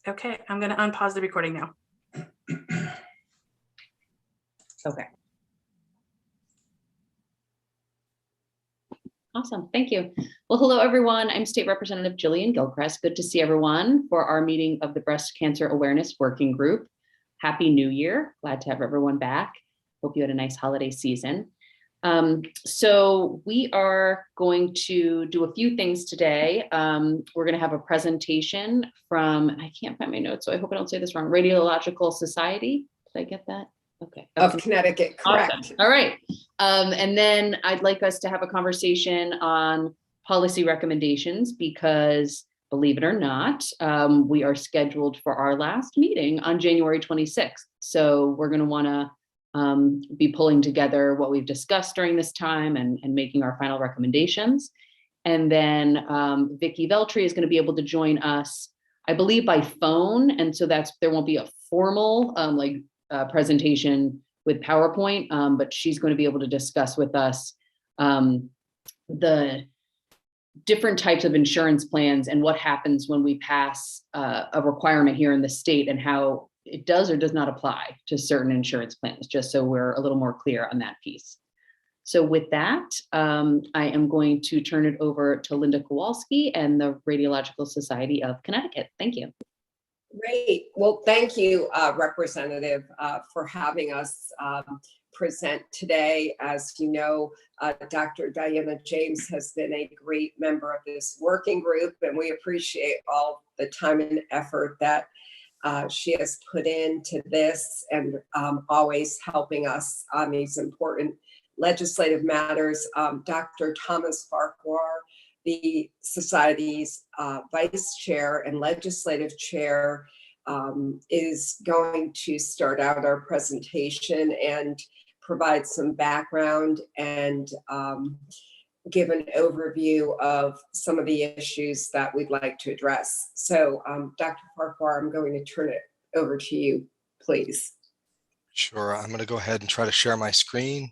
Okay, I'm going to unpause the recording now. Okay. Awesome, thank you. Well, hello everyone. I'm State Representative Jillian Gilchrist. Good to see everyone for our meeting of the Breast Cancer Awareness Working Group. Happy New Year. Glad to have everyone back. Hope you had a nice holiday season. So we are going to do a few things today. We're going to have a presentation from, I can't find my notes, so I hope I don't say this wrong, Radiological Society. Did I get that? Okay. Of Connecticut, correct. Awesome. All right. And then I'd like us to have a conversation on policy recommendations because, believe it or not, we are scheduled for our last meeting on January 26th. So we're going to want to be pulling together what we've discussed during this time and making our final recommendations. And then Vicki Veltri is going to be able to join us, I believe, by phone. And so there won't be a formal presentation with PowerPoint, but she's going to be able to discuss with us the different types of insurance plans and what happens when we pass a requirement here in the state and how it does or does not apply to certain insurance plans, just so we're a little more clear on that piece. So with that, I am going to turn it over to Linda Kowalski and the Radiological Society of Connecticut. Thank you. Great. Well, thank you, Representative, for having us present today. As you know, Dr. Diana James has been a great member of this working group, and we appreciate all the time and effort that she has put into this and always helping us on these important legislative matters. Dr. Thomas Farquhar, the Society's Vice Chair and Legislative Chair, is going to start out our presentation and provide some background and give an overview of some of the issues that we'd like to address. So Dr. Farquhar, I'm going to turn it over to you, please. Sure, I'm going to go ahead and try to share my screen.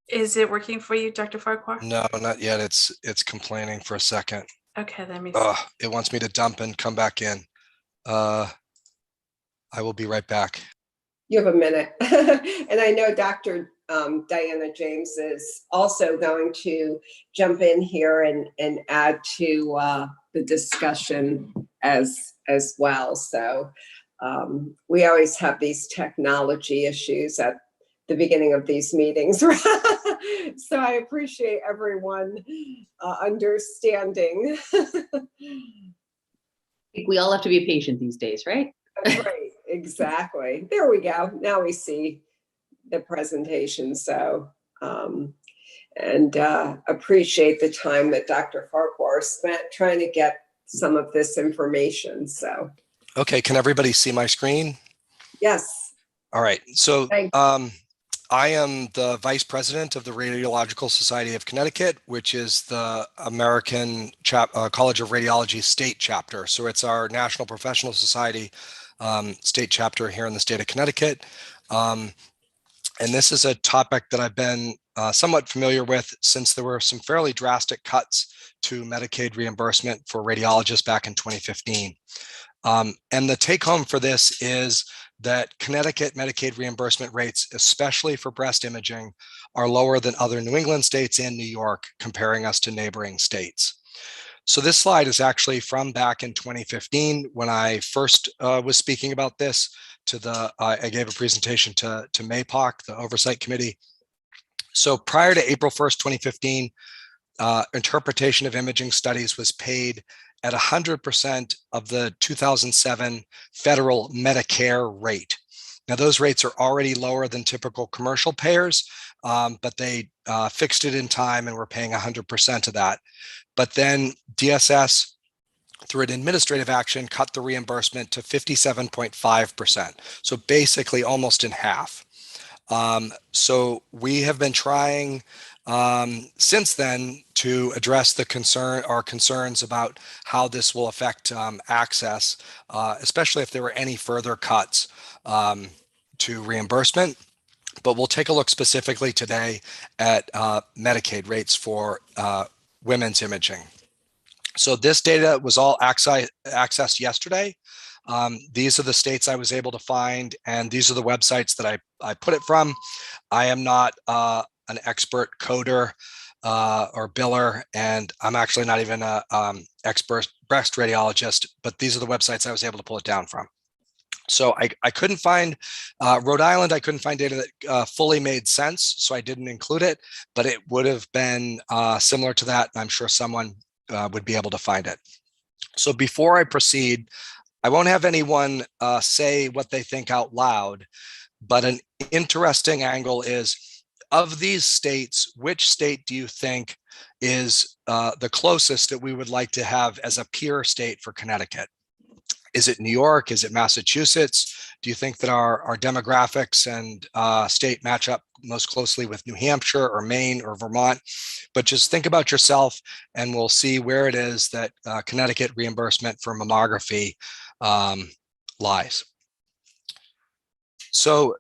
Is it working for you, Dr. Farquhar? No, not yet. It's complaining for a second. Okay, let me see. It wants me to dump and come back in. I will be right back. You have a minute. And I know Dr. Diana James is also going to jump in here and add to the discussion as well. So we always have these technology issues at the beginning of these meetings. So I appreciate everyone understanding. We all have to be patient these days, right? That's right, exactly. There we go. Now we see the presentation. So, and appreciate the time that Dr. Farquhar spent trying to get some of this information. So. Okay, can everybody see my screen? Yes. All right, so I am the Vice President of the Radiological Society of Connecticut, which is the American College of Radiology state chapter. So it's our National Professional Society state chapter here in the state of Connecticut. And this is a topic that I've been somewhat familiar with since there were some fairly drastic cuts to Medicaid reimbursement for radiologists back in 2015. And the take home for this is that Connecticut Medicaid reimbursement rates, especially for breast imaging, are lower than other New England states and New York, comparing us to neighboring states. So this slide is actually from back in 2015 when I first was speaking about this to I gave a presentation to MAPOC, the Oversight Committee. So prior to April 1st, 2015, interpretation of imaging studies was paid at 100% of the 2007 federal Medicare rate. Now, those rates are already lower than typical commercial payers, but they fixed it in time and we're paying 100% of that. But then DSS, through an administrative action, cut the reimbursement to 57.5%. So basically almost in half. So we have been trying since then to address our concerns about how this will affect access, especially if there were any further cuts to reimbursement. But we'll take a look specifically today at Medicaid rates for women's imaging. So this data was all accessed yesterday. These are the states I was able to find, and these are the websites that I put it from. I am not an expert coder or biller, and I'm actually not even a expert breast radiologist, but these are the websites I was able to pull it down from. So I couldn't find Rhode Island. I couldn't find data that fully made sense, so I didn't include it, but it would have been similar to that. And I'm sure someone would be able to find it. So before I proceed, I won't have anyone say what they think out loud, but an interesting angle is, of these states, which state do you think is the closest that we would like to have as a peer state for Connecticut? Is it New York? Is it Massachusetts? Do you think that our demographics and state match up most closely with New Hampshire or Maine or Vermont? But just think about yourself, and we'll see where it is that Connecticut reimbursement for mammography lies. So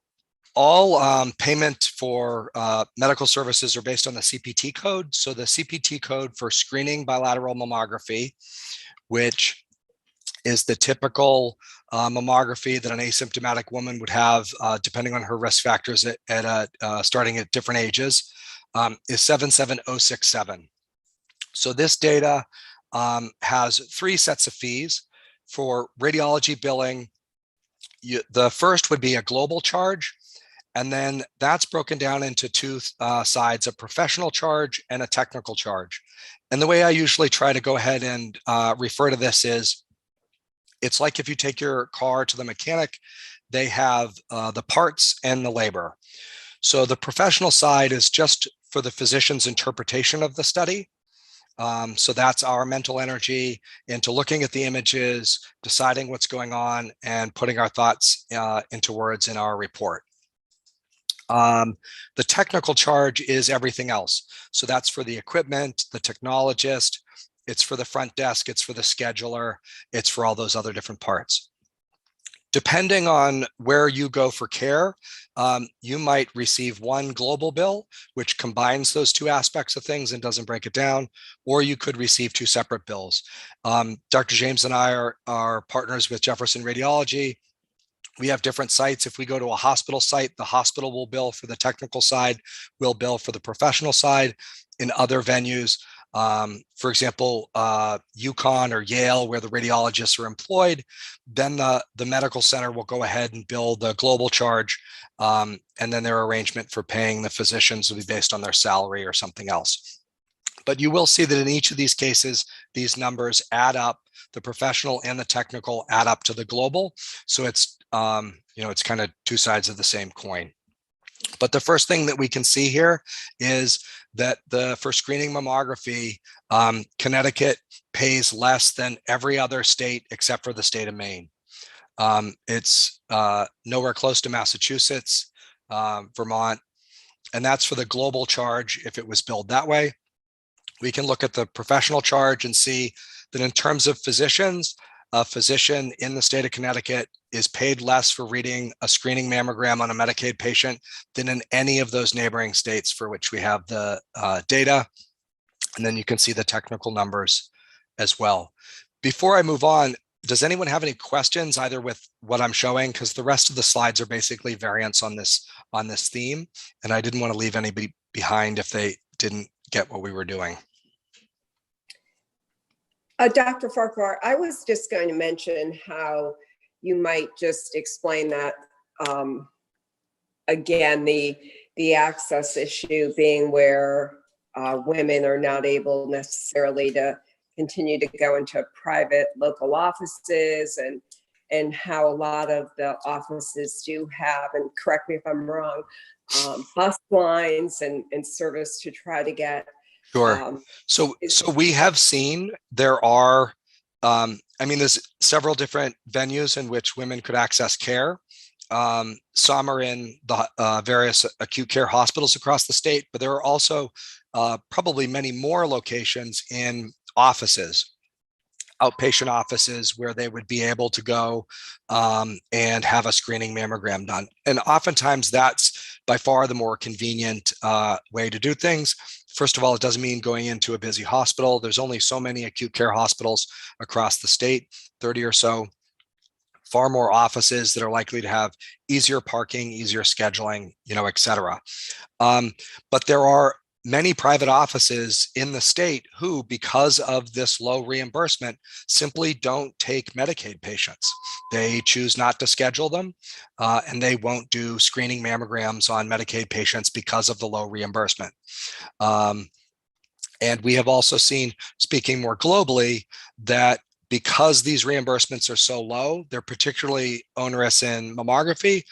all payment for medical services are based on the CPT code. So the CPT code for screening bilateral mammography, which is the typical mammography that an asymptomatic woman would have, depending on her risk factors starting at different ages, is 77067. So this data has 3 sets of fees. For radiology billing, the first would be a global charge, and then that's broken down into 2 sides, a professional charge and a technical charge. And the way I usually try to go ahead and refer to this is, it's like if you take your car to the mechanic, they have the parts and the labor. So the professional side is just for the physician's interpretation of the study. So that's our mental energy into looking at the images, deciding what's going on, and putting our thoughts into words in our report. The technical charge is everything else. So that's for the equipment, the technologist, it's for the front desk, it's for the scheduler, it's for all those other different parts. Depending on where you go for care, you might receive one global bill, which combines those 2 aspects of things and doesn't break it down, or you could receive 2 separate bills. Dr. James and I are partners with Jefferson Radiology. We have different sites. If we go to a hospital site, the hospital will bill for the technical side, we'll bill for the professional side. In other venues, for example, UConn or Yale, where the radiologists are employed, then the medical center will go ahead and bill the global charge, and then their arrangement for paying the physicians will be based on their salary or something else. But you will see that in each of these cases, these numbers add up. The professional and the technical add up to the global. So it's it's kind of 2 sides of the same coin. But the first thing that we can see here is that for screening mammography, Connecticut pays less than every other state except for the state of Maine. It's nowhere close to Massachusetts, Vermont, and that's for the global charge if it was billed that way. We can look at the professional charge and see that in terms of physicians, a physician in the state of Connecticut is paid less for reading a screening mammogram on a Medicaid patient than in any of those neighboring states for which we have the data. And then you can see the technical numbers as well. Before I move on, does anyone have any questions either with what I'm showing? Because the rest of the slides are basically variants on this theme, and I didn't want to leave anybody behind if they didn't get what we were doing. Dr. Farquhar, I was just going to mention how you might just explain that again, the access issue being where women are not able necessarily to continue to go into private local offices, and how a lot of the offices do have, and correct me if I'm wrong, bus lines and service to try to get. Sure. So we have seen there are, there's several different venues in which women could access care. Some are in the various acute care hospitals across the state, but there are also probably many more locations in offices, outpatient offices, where they would be able to go and have a screening mammogram done. And oftentimes that's by far the more convenient way to do things. First of all, it doesn't mean going into a busy hospital. There's only so many acute care hospitals across the state, 30 or so. Far more offices that are likely to have easier parking, easier scheduling, et cetera. But there are many private offices in the state who, because of this low reimbursement, simply don't take Medicaid patients. They choose not to schedule them, and they won't do screening mammograms on Medicaid patients because of the low reimbursement. And we have also seen, speaking more globally, that because these reimbursements are so low, they're particularly onerous in mammography.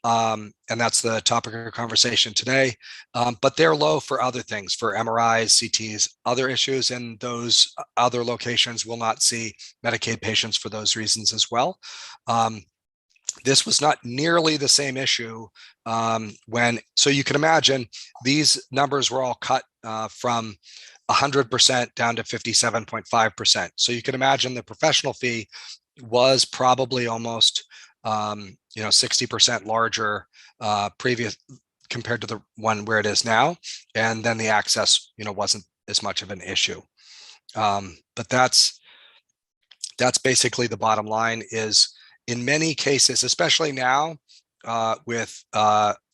And that's the topic of conversation today. But they're low for other things, for MRIs, CTs, other issues, and those other locations will not see Medicaid patients for those reasons as well. This was not nearly the same issue so you can imagine these numbers were all cut from 100% down to 57.5%. So you can imagine the professional fee was probably almost 60% larger previous compared to the one where it is now. And then the access, wasn't as much of an issue. But that's basically the bottom line. Is in many cases, especially now, with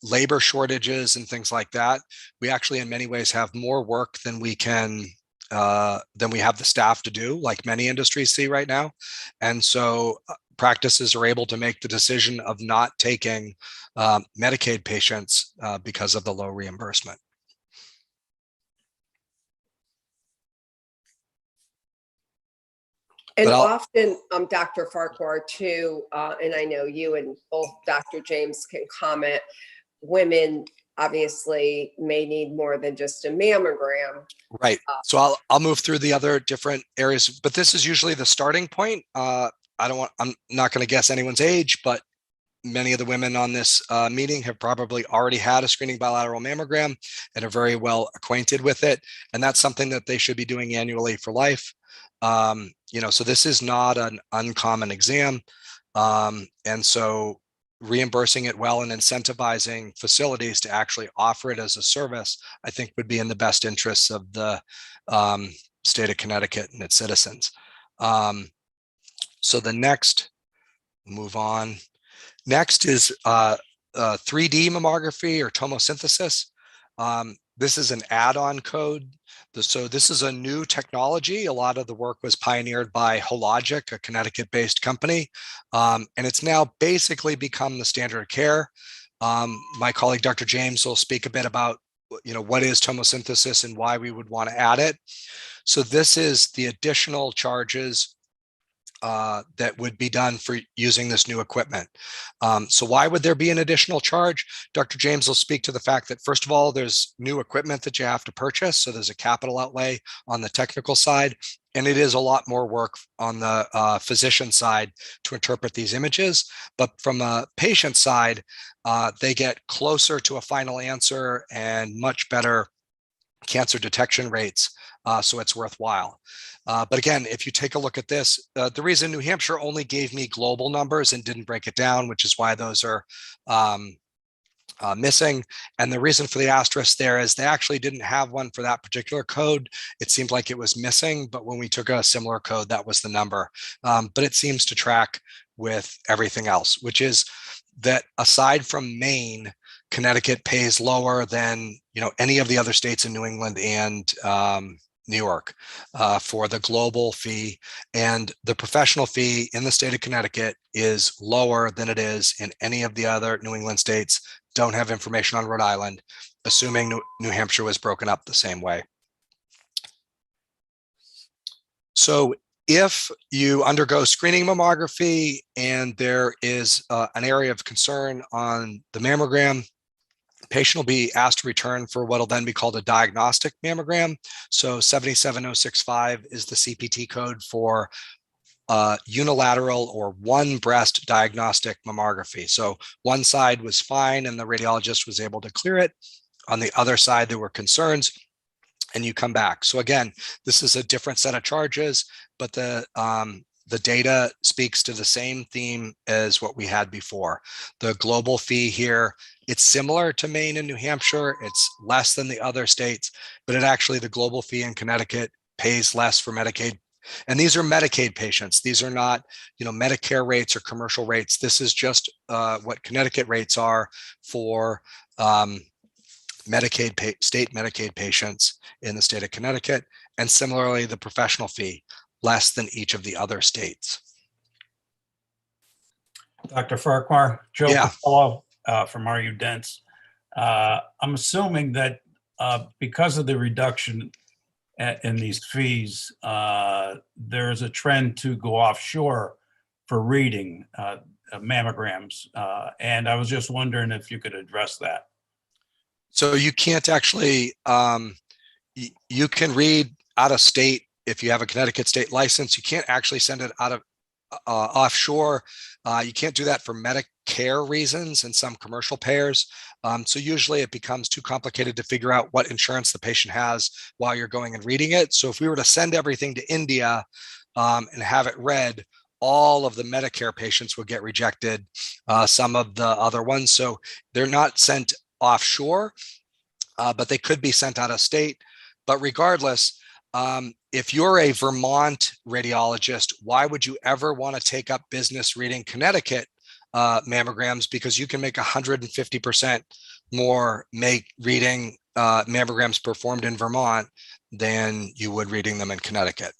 labor shortages and things like that, we actually in many ways have more work than we have the staff to do, like many industries see right now. And so practices are able to make the decision of not taking Medicaid patients because of the low reimbursement. And often, Dr. Farquhar, too, and I know you and both Dr. James can comment, women obviously may need more than just a mammogram. Right. So I'll move through the other different areas, but this is usually the starting point. I'm not going to guess anyone's age, but many of the women on this meeting have probably already had a screening bilateral mammogram and are very well acquainted with it. And that's something that they should be doing annually for life. So this is not an uncommon exam. And so reimbursing it well and incentivizing facilities to actually offer it as a service, I think would be in the best interests of the state of Connecticut and its citizens. So the next, move on. Next is 3D mammography or tomosynthesis. This is an add-on code. So this is a new technology. A lot of the work was pioneered by Hologic, a Connecticut-based company, and it's now basically become the standard of care. My colleague, Dr. James, will speak a bit about what is tomosynthesis and why we would want to add it. So this is the additional charges that would be done for using this new equipment. So why would there be an additional charge? Dr. James will speak to the fact that, first of all, there's new equipment that you have to purchase. So there's a capital outlay on the technical side, and it is a lot more work on the physician side to interpret these images. But from a patient side, they get closer to a final answer and much better cancer detection rates. So it's worthwhile. But again, if you take a look at this, the reason New Hampshire only gave me global numbers and didn't break it down, which is why those are missing. And the reason for the asterisk there is they actually didn't have one for that particular code. It seemed like it was missing, but when we took a similar code, that was the number. But it seems to track with everything else, which is that aside from Maine, Connecticut pays lower than any of the other states in New England and New York for the global fee, and the professional fee in the state of Connecticut is lower than it is in any of the other New England states. Don't have information on Rhode Island, assuming New Hampshire was broken up the same way. So if you undergo screening mammography and there is an area of concern on the mammogram, patient will be asked to return for what will then be called a diagnostic mammogram. So 77065 is the CPT code for unilateral or one breast diagnostic mammography. So one side was fine and the radiologist was able to clear it. On the other side, there were concerns, and you come back. So again, this is a different set of charges, but the data speaks to the same theme as what we had before. The global fee here, it's similar to Maine and New Hampshire. It's less than the other states, but it actually, the global fee in Connecticut pays less for Medicaid. And these are Medicaid patients. These are not, Medicare rates or commercial rates. This is just what Connecticut rates are for state Medicaid patients in the state of Connecticut. And similarly, the professional fee, less than each of the other states. Dr. Farquhar, Joe Yeah. Capello from RU Dents. I'm assuming that because of the reduction in these fees, there is a trend to go offshore for reading mammograms. And I was just wondering if you could address that. So you can't actually, you can read out of state if you have a Connecticut state license. You can't actually send it out of offshore. You can't do that for Medicare reasons and some commercial payers. So usually it becomes too complicated to figure out what insurance the patient has while you're going and reading it. So if we were to send everything to India and have it read, all of the Medicare patients would get rejected, some of the other ones. So they're not sent offshore, but they could be sent out of state. But regardless, if you're a Vermont radiologist, why would you ever want to take up business reading Connecticut mammograms? Because you can make 150% more reading mammograms performed in Vermont than you would reading them in Connecticut.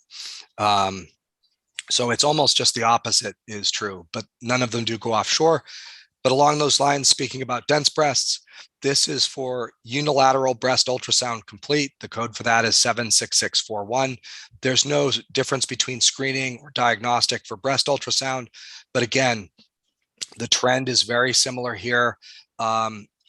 So it's almost just the opposite is true, but none of them do go offshore. But along those lines, speaking about dense breasts, this is for unilateral breast ultrasound complete. The code for that is 76641. There's no difference between screening or diagnostic for breast ultrasound. But again, the trend is very similar here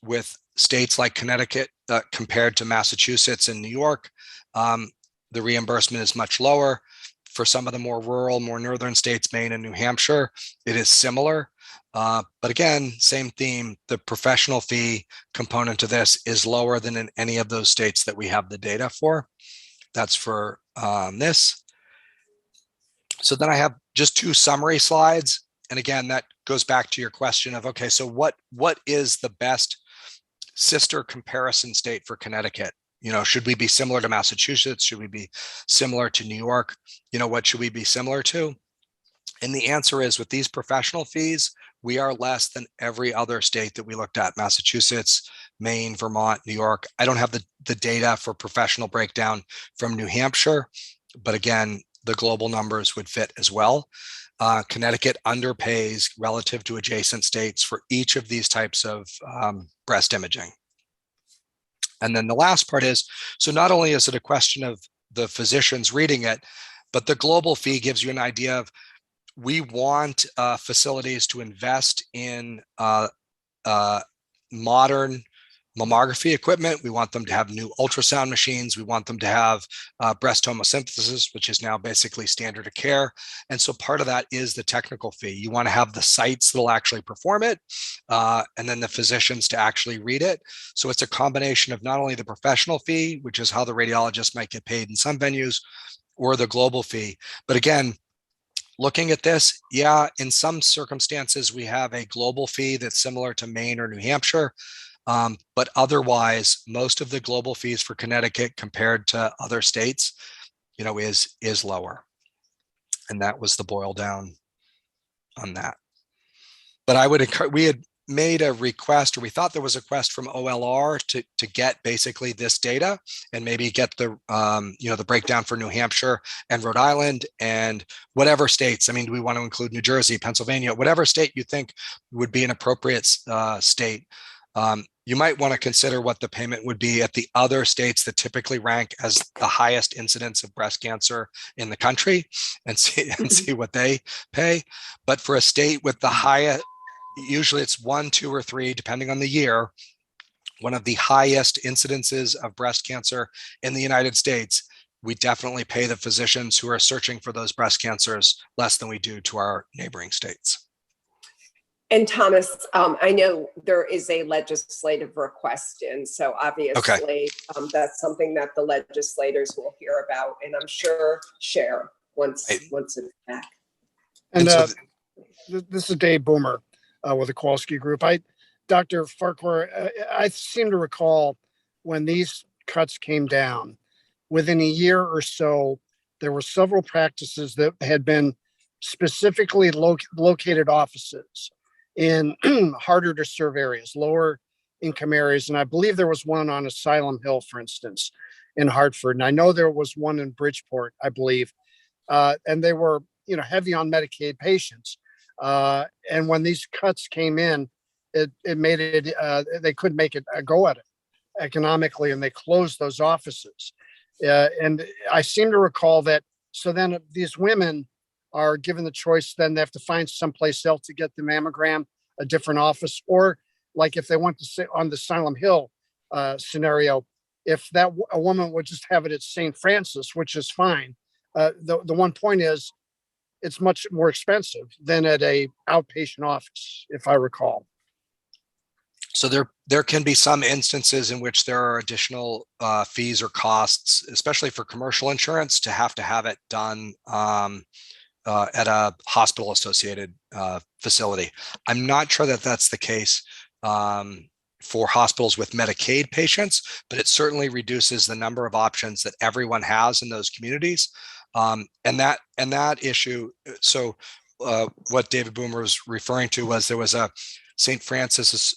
with states like Connecticut compared to Massachusetts and New York. The reimbursement is much lower. For some of the more rural, more northern states, Maine and New Hampshire, it is similar. But again, same theme, the professional fee component to this is lower than in any of those states that we have the data for. That's for this. So then I have just two summary slides. And again, that goes back to your question of, okay, so what is the best sister comparison state for Connecticut? Should we be similar to Massachusetts? Should we be similar to New York? What should we be similar to? And the answer is, with these professional fees, we are less than every other state that we looked at: Massachusetts, Maine, Vermont, New York. I don't have the data for professional breakdown from New Hampshire, but again, the global numbers would fit as well. Connecticut underpays relative to adjacent states for each of these types of breast imaging. And then the last part is, so not only is it a question of the physicians reading it, but the global fee gives you an idea of, we want facilities to invest in modern mammography equipment. We want them to have new ultrasound machines. We want them to have breast tomosynthesis, which is now basically standard of care. And so part of that is the technical fee. You want to have the sites that'll actually perform it, and then the physicians to actually read it. So it's a combination of not only the professional fee, which is how the radiologist might get paid in some venues, or the global fee. But again, looking at this, yeah, in some circumstances, we have a global fee that's similar to Maine or New Hampshire. But otherwise, most of the global fees for Connecticut compared to other states, is lower. And that was the boil down on that. But I would encourage, we had made a request, or we thought there was a request from OLR to get basically this data and maybe get the the breakdown for New Hampshire and Rhode Island and whatever states. I mean, do we want to include New Jersey, Pennsylvania, whatever state you think would be an appropriate state? You might want to consider what the payment would be at the other states that typically rank as the highest incidence of breast cancer in the country, and see what they pay. But for a state with the highest, usually it's 1, 2, or 3, depending on the year, one of the highest incidences of breast cancer in the United States, we definitely pay the physicians who are searching for those breast cancers less than we do to our neighboring states. And Thomas, I know there is a legislative request in, so obviously that's something that the legislators will hear about, and I'm sure share once it's back. And so this is Dave Boomer with the Kowalski Group. Dr. Farquhar, I seem to recall when these cuts came down, within a year or so, there were several practices that had been specifically located offices in harder to serve areas, lower income areas. And I believe there was one on Asylum Hill, for instance, in Hartford. And I know there was one in Bridgeport, I believe. And they were, heavy on Medicaid patients. And when these cuts came in, it made it, they couldn't make it a go at it economically, and they closed those offices. And I seem to recall that. So then these women are given the choice, then they have to find someplace else to get the mammogram, a different office, or like if they want to sit on the Asylum Hill scenario, if a woman would just have it at St. Francis, which is fine. The one point is it's much more expensive than at a outpatient office, if I recall. So there can be some instances in which there are additional fees or costs, especially for commercial insurance, to have it done at a hospital-associated facility. I'm not sure that that's the case for hospitals with Medicaid patients, but it certainly reduces the number of options that everyone has in those communities. And that issue. So what David Boomer was referring to was there was a St. Francis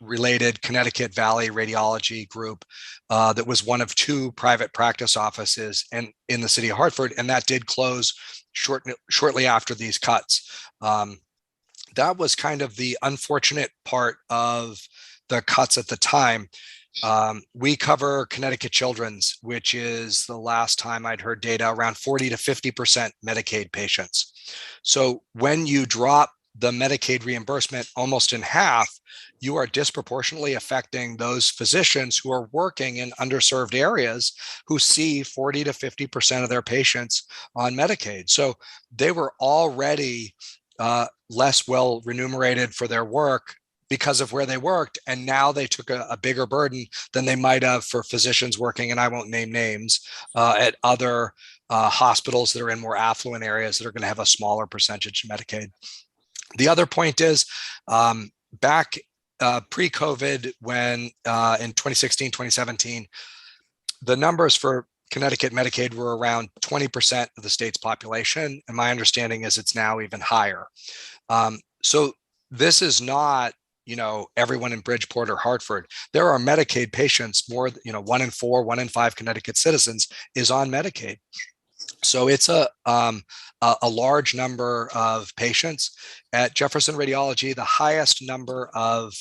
related Connecticut Valley Radiology Group that was one of two private practice offices in the city of Hartford, and that did close shortly after these cuts. That was kind of the unfortunate part of the cuts at the time. We cover Connecticut Children's, which is, the last time I'd heard data, around 40 to 50% Medicaid patients. So when you drop the Medicaid reimbursement almost in half, you are disproportionately affecting those physicians who are working in underserved areas who see 40 to 50% of their patients on Medicaid. So they were already less well remunerated for their work because of where they worked. And now they took a bigger burden than they might have for physicians working, and I won't name names, at other hospitals that are in more affluent areas that are going to have a smaller percentage of Medicaid. The other point is, back pre-COVID, when in 2016, 2017, the numbers for Connecticut Medicaid were around 20% of the state's population. And my understanding is it's now even higher. So this is not, everyone in Bridgeport or Hartford. There are Medicaid patients, more, 1 in 4, 1 in 5 Connecticut citizens is on Medicaid. So it's a large number of patients. At Jefferson Radiology, the highest number of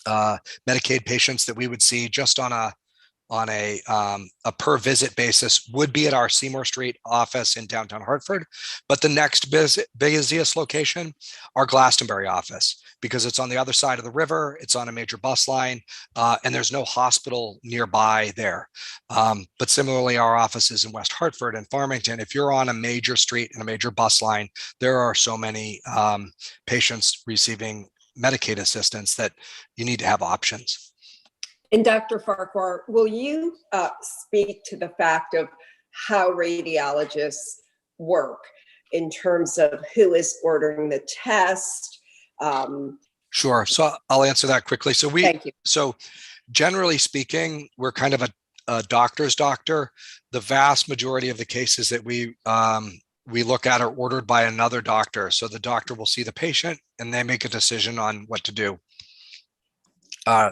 Medicaid patients that we would see just on a per visit basis would be at our Seymour Street office in downtown Hartford. But the next busiest location, our Glastonbury office, because it's on the other side of the river, it's on a major bus line, and there's no hospital nearby there. But similarly, our offices in West Hartford and Farmington, if you're on a major street and a major bus line, there are so many patients receiving Medicaid assistance that you need to have options. And Dr. Farquhar, will you speak to the fact of how radiologists work in terms of who is ordering the test? Sure. So I'll answer that quickly. Thank you. So generally speaking, we're kind of a doctor's doctor. The vast majority of the cases that we look at are ordered by another doctor. So the doctor will see the patient and they make a decision on what to do.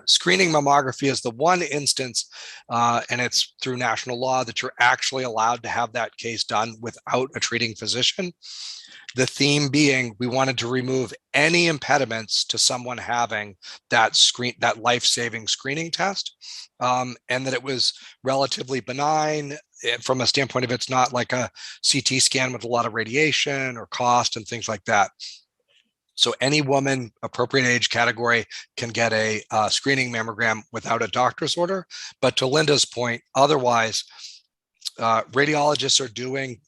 Screening mammography is the one instance, and it's through national law, that you're actually allowed to have that case done without a treating physician. The theme being, we wanted to remove any impediments to someone having that life-saving screening test, and that it was relatively benign from a standpoint of it's not like a CT scan with a lot of radiation or cost and things like that. So any woman, appropriate age category, can get a screening mammogram without a doctor's order. But to Linda's point, otherwise, radiologists are doing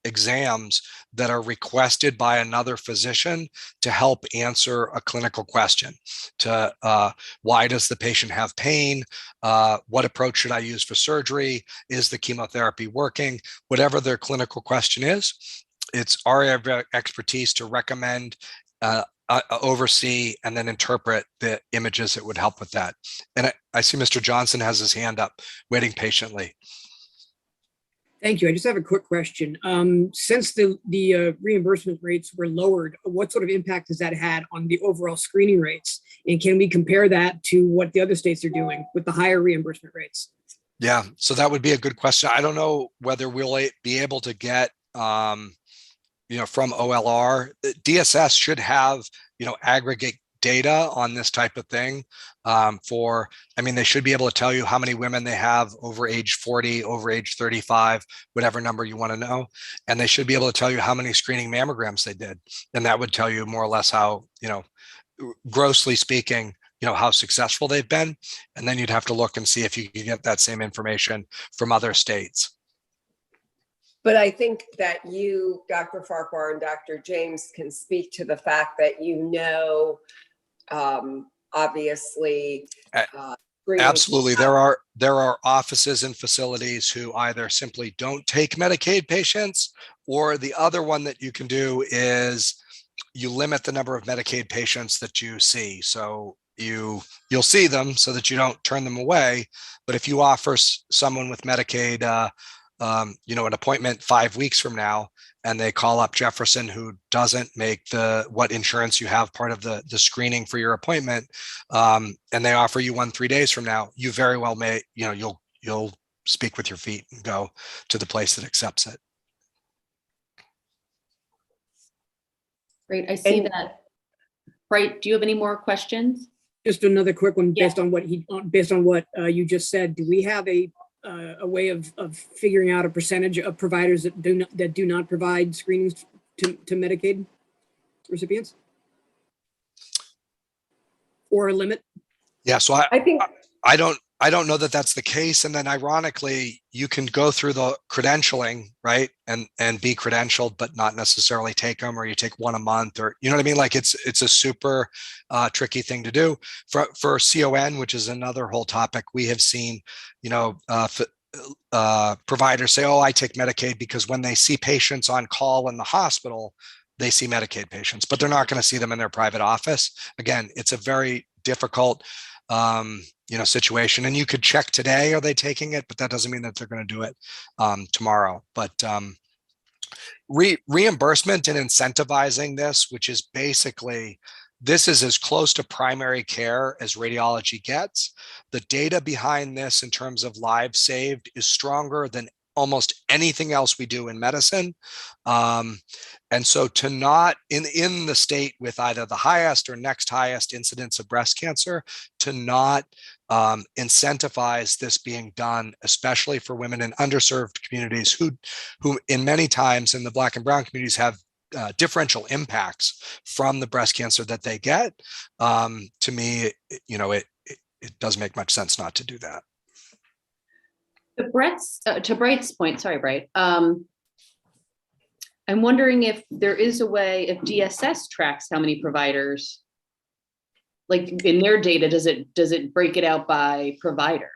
exams that are requested by another physician to help answer a clinical question. To why does the patient have pain? What approach should I use for surgery? Is the chemotherapy working? Whatever their clinical question is, it's our area of expertise to recommend, oversee, and then interpret the images that would help with that. And I see Mr. Johnson has his hand up, waiting patiently. Thank you. I just have a quick question. Since the reimbursement rates were lowered, what sort of impact has that had on the overall screening rates? And can we compare that to what the other states are doing with the higher reimbursement rates? Yeah, so that would be a good question. I don't know whether we'll be able to get, from OLR. DSS should have, aggregate data on this type of thing. They should be able to tell you how many women they have over age 40, over age 35, whatever number you want to know. And they should be able to tell you how many screening mammograms they did. And that would tell you more or less how, grossly speaking, how successful they've been. And then you'd have to look and see if you can get that same information from other states. But I think that you, Dr. Farquhar and Dr. James, can speak to the fact that obviously. Absolutely. There are offices and facilities who either simply don't take Medicaid patients, or the other one that you can do is you limit the number of Medicaid patients that you see. So you'll see them so that you don't turn them away. But if you offer someone with Medicaid, an appointment 5 weeks from now, and they call up Jefferson, who doesn't make what insurance you have part of the screening for your appointment, and they offer you one 3 days from now, you very well may, you'll speak with your feet and go to the place that accepts it. Great, I see that. Right, do you have any more questions? Just another quick one Yeah. based on what you just said. Do we have a way of figuring out a percentage of providers that do not provide screenings to Medicaid recipients, or a limit? Yeah, so I think I don't know that that's the case. And then ironically, you can go through the credentialing, right? And be credentialed, but not necessarily take them, or you take one a month, or, you know what I mean? Like it's a super tricky thing to do. For CON, which is another whole topic, we have seen, providers say, oh, I take Medicaid, because when they see patients on call in the hospital, they see Medicaid patients, but they're not going to see them in their private office. Again, it's a very difficult situation, and you could check today, are they taking it? But that doesn't mean that they're going to do it tomorrow. But reimbursement and incentivizing this, which is basically, this is as close to primary care as radiology gets. The data behind this in terms of lives saved is stronger than almost anything else we do in medicine. And so to not, in the state with either the highest or next highest incidence of breast cancer, to not incentivize this being done, especially for women in underserved communities who in many times in the Black and brown communities have differential impacts from the breast cancer that they get. To me, it doesn't make much sense not to do that. To Bright's point, sorry, Bright. I'm wondering if there is a way, if DSS tracks how many providers, like in their data, does it break it out by provider?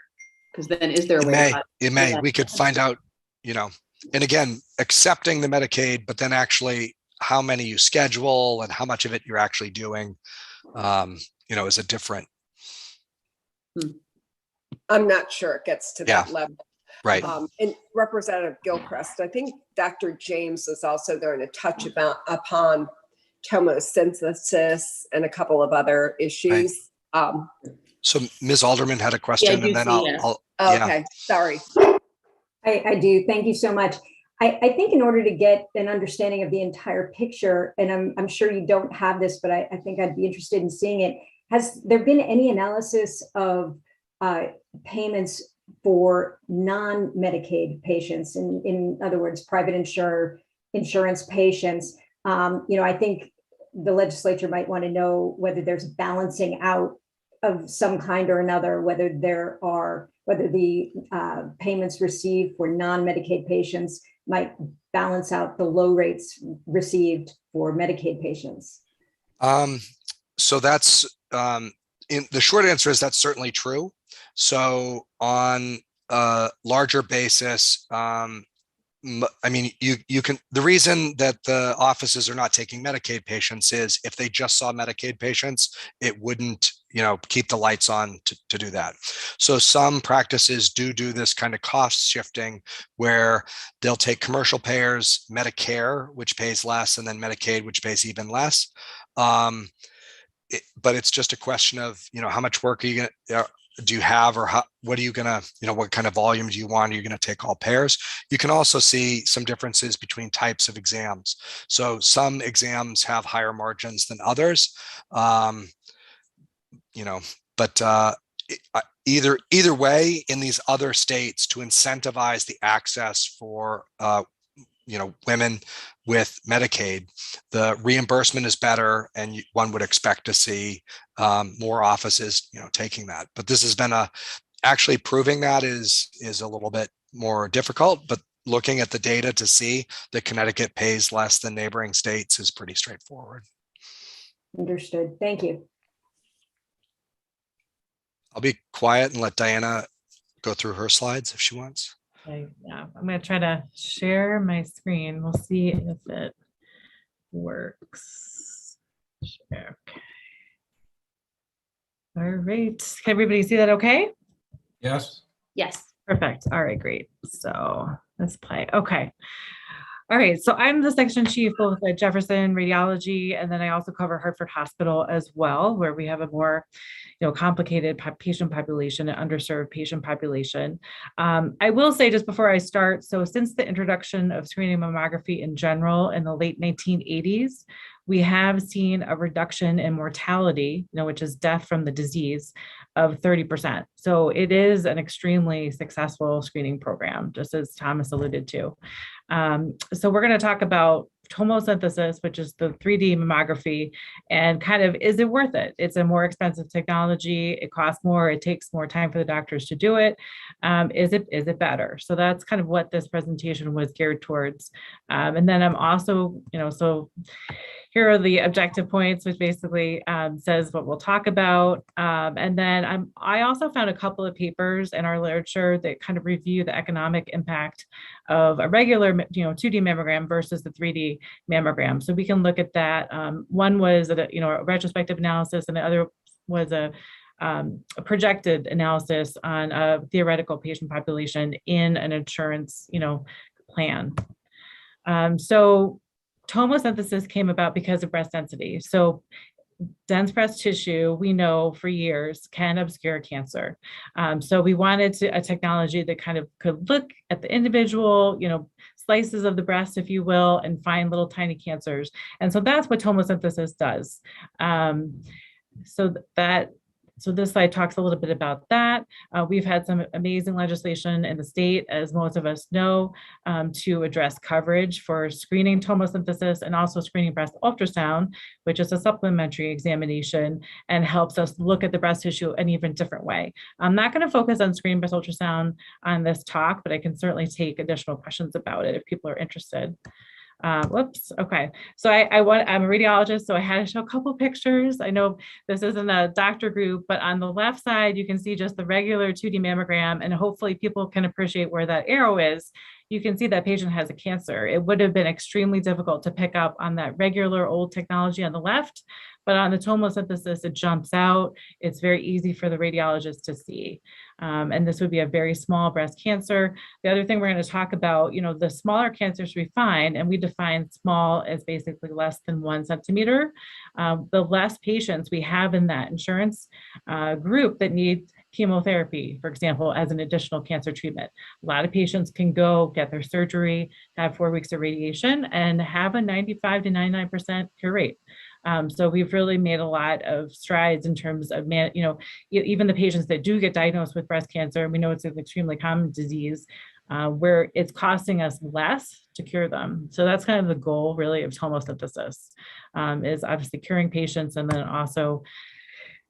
Because then is there a way? It may. We could find out, and again, accepting the Medicaid, but then actually how many you schedule and how much of it you're actually doing, is a different. I'm not sure it gets to that level. Right. And Representative Gilchrist, I think Dr. James is also going to touch upon tomosynthesis and a couple of other issues. Right. So Ms. Alderman had a question, and then I'll okay, sorry. I do. Thank you so much. I think in order to get an understanding of the entire picture, and I'm sure you don't have this, but I think I'd be interested in seeing it. Has there been any analysis of payments for non-Medicaid patients, in other words, private insurance patients? I think the legislature might want to know whether there's balancing out of some kind or another, whether the payments received for non-Medicaid patients might balance out the low rates received for Medicaid patients? So that's the short answer is that's certainly true. So on a larger basis, I mean, you can, the reason that the offices are not taking Medicaid patients is if they just saw Medicaid patients, it wouldn't, keep the lights on to do that. So some practices do this kind of cost shifting where they'll take commercial payers, Medicare, which pays less, and then Medicaid, which pays even less. But it's just a question of, how much work are you going to, do you have, or what are you going to, what kind of volume do you want? Are you going to take all pairs? You can also see some differences between types of exams. So some exams have higher margins than others, but either way, in these other states, to incentivize the access for women with Medicaid, the reimbursement is better, and one would expect to see more offices, taking that. But this has been actually proving that is a little bit more difficult. But looking at the data to see that Connecticut pays less than neighboring states is pretty straightforward. Understood. Thank you. I'll be quiet and let Diana go through her slides if she wants. Yeah, I'm going to try to share my screen. We'll see if it works. Share. Okay. All right. Can everybody see that okay? Yes. Yes. Perfect. All right, great. So let's play. Okay. All right. So I'm the section chief both at Jefferson Radiology, and then I also cover Hartford Hospital as well, where we have a more complicated patient population and underserved patient population. I will say just before I start, so since the introduction of screening mammography in general in the late 1980s, we have seen a reduction in mortality, which is death from the disease, of 30%. So it is an extremely successful screening program, just as Thomas alluded to. So we're going to talk about tomosynthesis, which is the 3D mammography, and kind of, is it worth it? It's a more expensive technology. It costs more. It takes more time for the doctors to do it. Is it better? So that's kind of what this presentation was geared towards. And then I'm also, so here are the objective points, which basically says what we'll talk about. And then I also found a couple of papers in our literature that kind of review the economic impact of a regular, 2D mammogram versus the 3D mammogram. So we can look at that. One was a retrospective analysis, and the other was a projected analysis on a theoretical patient population in an insurance, plan. So tomosynthesis came about because of breast density. So dense breast tissue, we know for years, can obscure cancer. So we wanted a technology that kind of could look at the individual, slices of the breast, if you will, and find little tiny cancers. And so that's what tomosynthesis does. So this slide talks a little bit about that. We've had some amazing legislation in the state, as most of us know, to address coverage for screening tomosynthesis and also screening breast ultrasound, which is a supplementary examination and helps us look at the breast tissue in an even different way. I'm not going to focus on screening breast ultrasound on this talk, but I can certainly take additional questions about it if people are interested. Whoops. Okay. So I'm a radiologist, so I had to show a couple pictures. I know this isn't a doctor group, but on the left side, you can see just the regular 2D mammogram, and hopefully people can appreciate where that arrow is. You can see that patient has a cancer. It would have been extremely difficult to pick up on that regular old technology on the left, but on the tomosynthesis, it jumps out. It's very easy for the radiologist to see. And this would be a very small breast cancer. The other thing we're going to talk about, the smaller cancers we find, and we define small as basically less than 1 centimeter, the less patients we have in that insurance group that need chemotherapy, for example, as an additional cancer treatment. A lot of patients can go get their surgery, have 4 weeks of radiation, and have a 95 to 99% cure rate. So we've really made a lot of strides in terms of, even the patients that do get diagnosed with breast cancer, we know it's an extremely common disease, where it's costing us less to cure them. So that's kind of the goal really of tomosynthesis, is obviously curing patients, and then also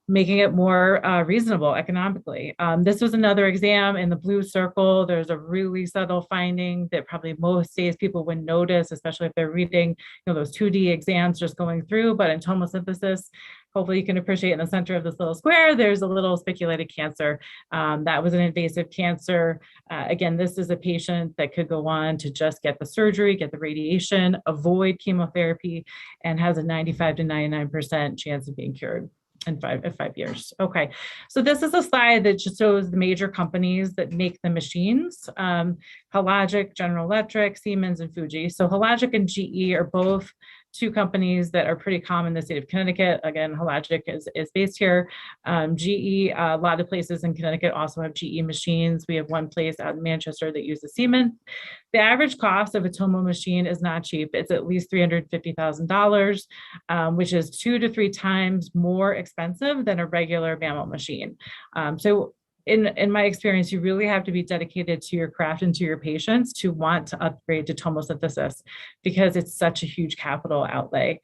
making it more reasonable economically. This was another exam in the blue circle. There's a really subtle finding that probably most days people wouldn't notice, especially if they're reading, those 2D exams just going through, but in tomosynthesis, hopefully you can appreciate in the center of this little square, there's a little spiculated cancer. That was an invasive cancer. Again, this is a patient that could go on to just get the surgery, get the radiation, avoid chemotherapy, and has a 95 to 99% chance of being cured in 5 years. Okay, so this is a slide that just shows the major companies that make the machines. Hologic, General Electric, Siemens, and Fuji. So Hologic and GE are both two companies that are pretty common in the state of Connecticut. Again, Hologic is based here. GE, a lot of places in Connecticut also have GE machines. We have one place out in Manchester that uses Siemens. The average cost of a Tomo machine is not cheap. It's at least $350,000, which is 2 to 3 times more expensive than a regular mammo machine. So in my experience, you really have to be dedicated to your craft and to your patients to want to upgrade to tomosynthesis because it's such a huge capital outlay.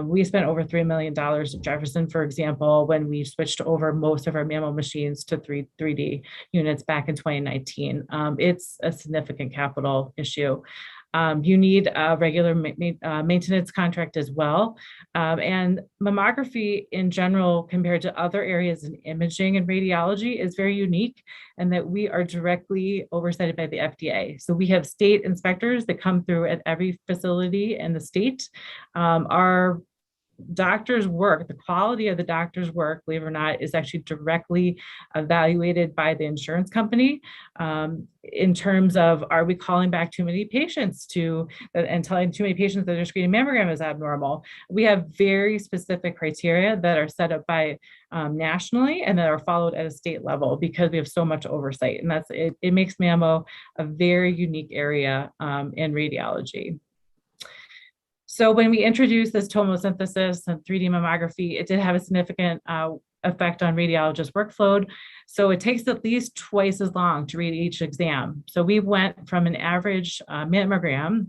We spent over $3 million at Jefferson, for example, when we switched over most of our mammo machines to 3D units back in 2019. It's a significant capital issue. You need a regular maintenance contract as well. And mammography in general, compared to other areas in imaging and radiology, is very unique and that we are directly oversighted by the FDA. So we have state inspectors that come through at every facility in the state. Our doctors' work, the quality of the doctor's work, believe it or not, is actually directly evaluated by the insurance company in terms of, are we calling back too many patients and telling too many patients that their screening mammogram is abnormal? We have very specific criteria that are set up by nationally and that are followed at a state level because we have so much oversight. And that's it. It makes mammo a very unique area in radiology. So when we introduced this tomosynthesis and 3D mammography, it did have a significant effect on radiologist workflow. So it takes at least twice as long to read each exam. So we went from an average mammogram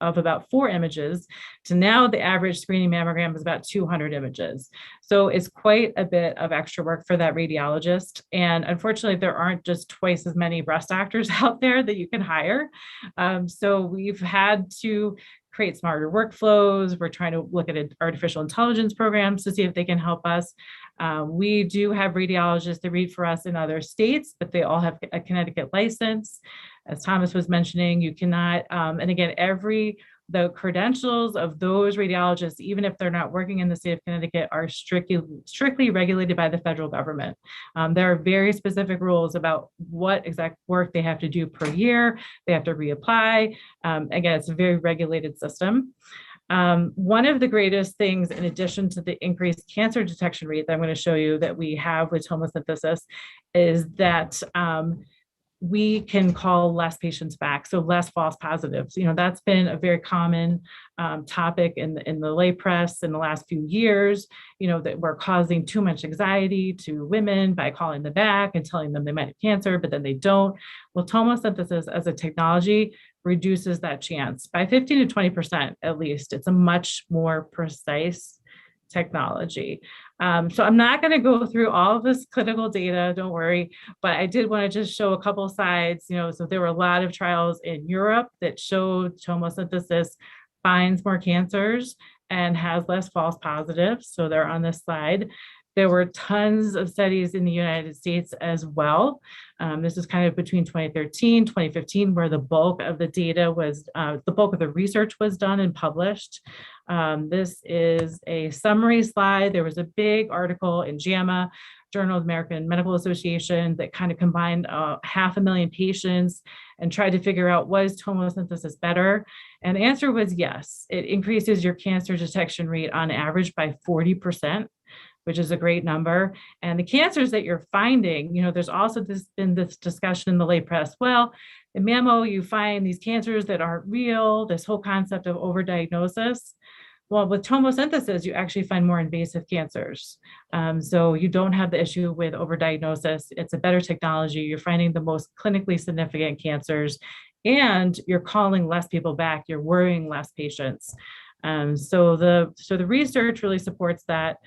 of about 4 images to now the average screening mammogram is about 200 images. So it's quite a bit of extra work for that radiologist. And unfortunately, there aren't just twice as many breast doctors out there that you can hire. So we've had to create smarter workflows. We're trying to look at artificial intelligence programs to see if they can help us. We do have radiologists that read for us in other states, but they all have a Connecticut license. As Thomas was mentioning, you cannot, and again, the credentials of those radiologists, even if they're not working in the state of Connecticut, are strictly regulated by the federal government. There are very specific rules about what exact work they have to do per year. They have to reapply. Again, it's a very regulated system. One of the greatest things, in addition to the increased cancer detection rate that I'm going to show you that we have with tomosynthesis, is that we can call less patients back, so less false positives. That's been a very common topic in the lay press in the last few years, that we're causing too much anxiety to women by calling them back and telling them they might have cancer, but then they don't. Well, tomosynthesis as a technology reduces that chance by 15 to 20% at least. It's a much more precise technology. So I'm not going to go through all of this clinical data, don't worry, but I did want to just show a couple sides. So there were a lot of trials in Europe that showed tomosynthesis finds more cancers and has less false positives. So they're on this slide. There were tons of studies in the United States as well. This is kind of between 2013, 2015, where the bulk of the data was, the bulk of the research was done and published. This is a summary slide. There was a big article in JAMA, Journal of American Medical Association, that kind of combined 500,000 patients and tried to figure out, was tomosynthesis better? And the answer was yes. It increases your cancer detection rate on average by 40%. Which is a great number. And the cancers that you're finding, there's also been this discussion in the lay press. Well, in mammo, you find these cancers that aren't real, this whole concept of overdiagnosis. Well, with tomosynthesis, you actually find more invasive cancers. So you don't have the issue with overdiagnosis. It's a better technology. You're finding the most clinically significant cancers, and you're calling less people back. You're worrying less patients. So the research really supports that.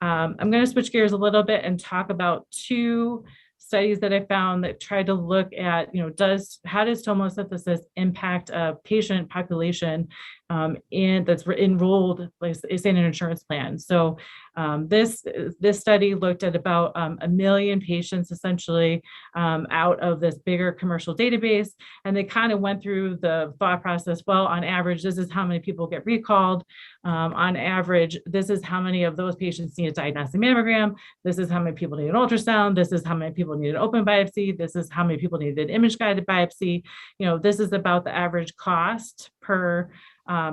I'm going to switch gears a little bit and talk about two studies that I found that tried to look at, how does tomosynthesis impact a patient population that's enrolled, like, is in an insurance plan. So this study looked at about 1 million patients essentially out of this bigger commercial database, and they kind of went through the thought process. Well, on average, this is how many people get recalled. On average, this is how many of those patients need a diagnostic mammogram. This is how many people need an ultrasound. This is how many people need an open biopsy. This is how many people need an image-guided biopsy. This is about the average cost per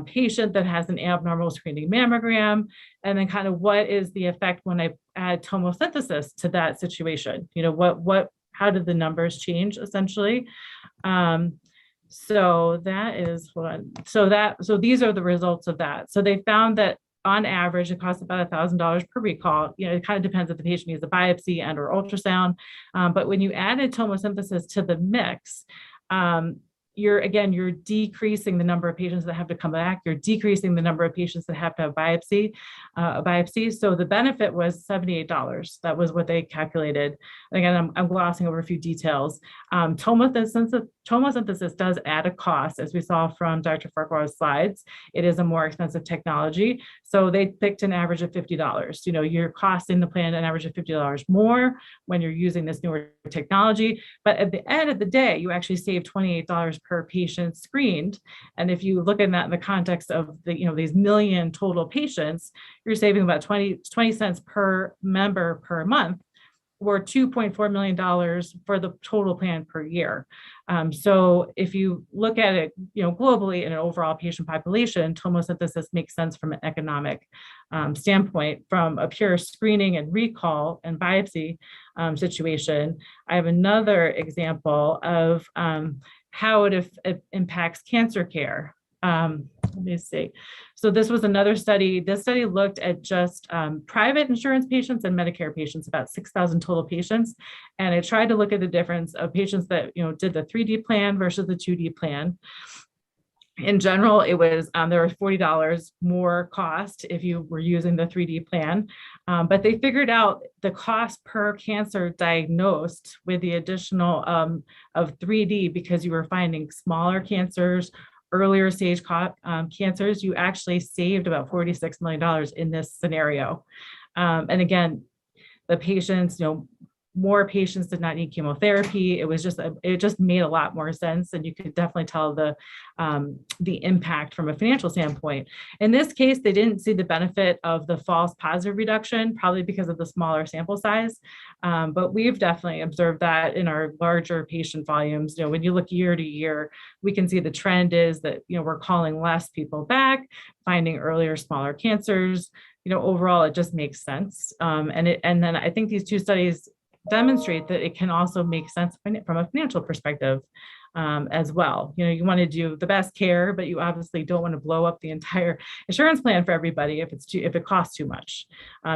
patient that has an abnormal screening mammogram, and then kind of what is the effect when I add tomosynthesis to that situation. How did the numbers change essentially? So that is so these are the results of that. So they found that on average, it costs about $1,000 per recall. It kind of depends if the patient needs a biopsy and or ultrasound. But when you added tomosynthesis to the mix, you're decreasing the number of patients that have to come back. You're decreasing the number of patients that have to have a biopsy. So the benefit was $78. That was what they calculated. And again, I'm glossing over a few details. Tomosynthesis does add a cost, as we saw from Dr. Farquhar's slides. It is a more expensive technology. So they picked an average of $50. You're costing the plan an average of $50 more when you're using this newer technology. But at the end of the day, you actually save $28 per patient screened. And if you look at that in the context of these million total patients, you're saving about 20 cents per member per month, or $2.4 million for the total plan per year. So if you look at it, globally in an overall patient population, tomosynthesis makes sense from an economic standpoint. From a pure screening and recall and biopsy situation, I have another example of how it impacts cancer care. Let me see. So this was another study. This study looked at just private insurance patients and Medicare patients, about 6,000 total patients. And it tried to look at the difference of patients that, did the 3D plan versus the 2D plan. In general, it was, there was $40 more cost if you were using the 3D plan, but they figured out the cost per cancer diagnosed with the additional of 3D, because you were finding smaller cancers, earlier stage cancers. You actually saved about $46 million in this scenario. And again, the patients, more patients did not need chemotherapy. It just made a lot more sense, and you could definitely tell the impact from a financial standpoint. In this case, they didn't see the benefit of the false positive reduction, probably because of the smaller sample size. But we've definitely observed that in our larger patient volumes. When you look year to year, we can see the trend is that we're calling less people back, finding earlier, smaller cancers. Overall, it just makes sense. And then I think these two studies demonstrate that it can also make sense from a financial perspective as well. You want to do the best care, but you obviously don't want to blow up the entire insurance plan for everybody if it costs too much,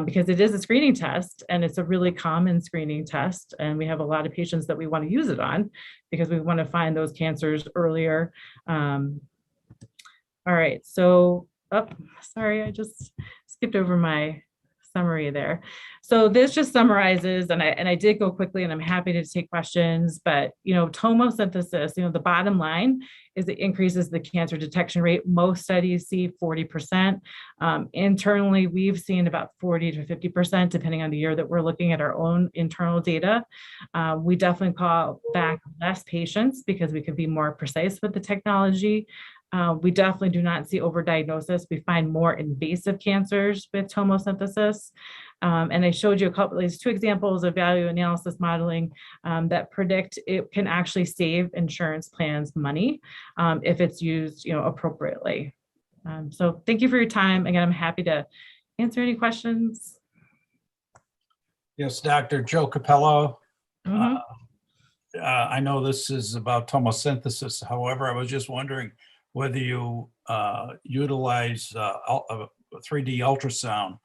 because it is a screening test, and it's a really common screening test. And we have a lot of patients that we want to use it on because we want to find those cancers earlier. All right, so, sorry, I just skipped over my summary there. So this just summarizes, and I did go quickly, and I'm happy to take questions, but tomosynthesis, the bottom line is it increases the cancer detection rate. Most studies see 40%. Internally, we've seen about 40 to 50%, depending on the year that we're looking at our own internal data. We definitely call back less patients because we could be more precise with the technology. We definitely do not see overdiagnosis. We find more invasive cancers with tomosynthesis. And I showed you these two examples of value analysis modeling that predict it can actually save insurance plans money if it's used appropriately. So thank you for your time. Again, I'm happy to answer any questions. Yes, Dr. Joe Capello. I know this is about tomosynthesis. However, I was just wondering whether you utilize a 3D ultrasound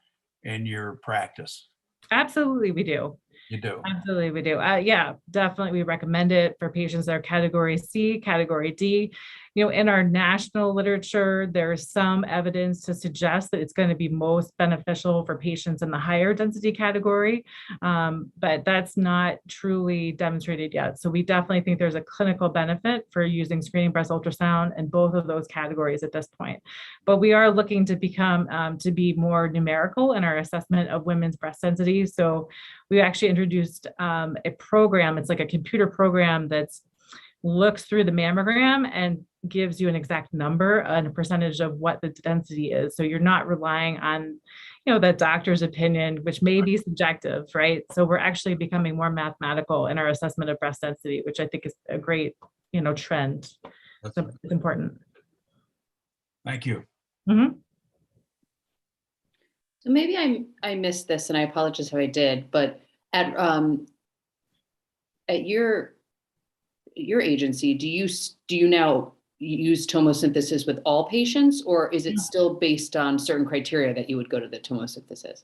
in your practice. Absolutely, we do. You do? Absolutely, we do. Yeah, definitely. We recommend it for patients that are category C, category D. In our national literature, there's some evidence to suggest that it's going to be most beneficial for patients in the higher density category, but that's not truly demonstrated yet. So we definitely think there's a clinical benefit for using screening breast ultrasound in both of those categories at this point. But we are looking to to be more numerical in our assessment of women's breast density. So we actually introduced a program. It's like a computer program that's looks through the mammogram and gives you an exact number and a percentage of what the density is. So you're not relying on, the doctor's opinion, which may be subjective, right? So we're actually becoming more mathematical in our assessment of breast density, which I think is a great, trend. So it's important. Thank you. Mm-hmm. So maybe I missed this, and I apologize if I did, but at your agency, do you now use tomosynthesis with all patients, or is it still based on certain criteria that you would go to the tomosynthesis?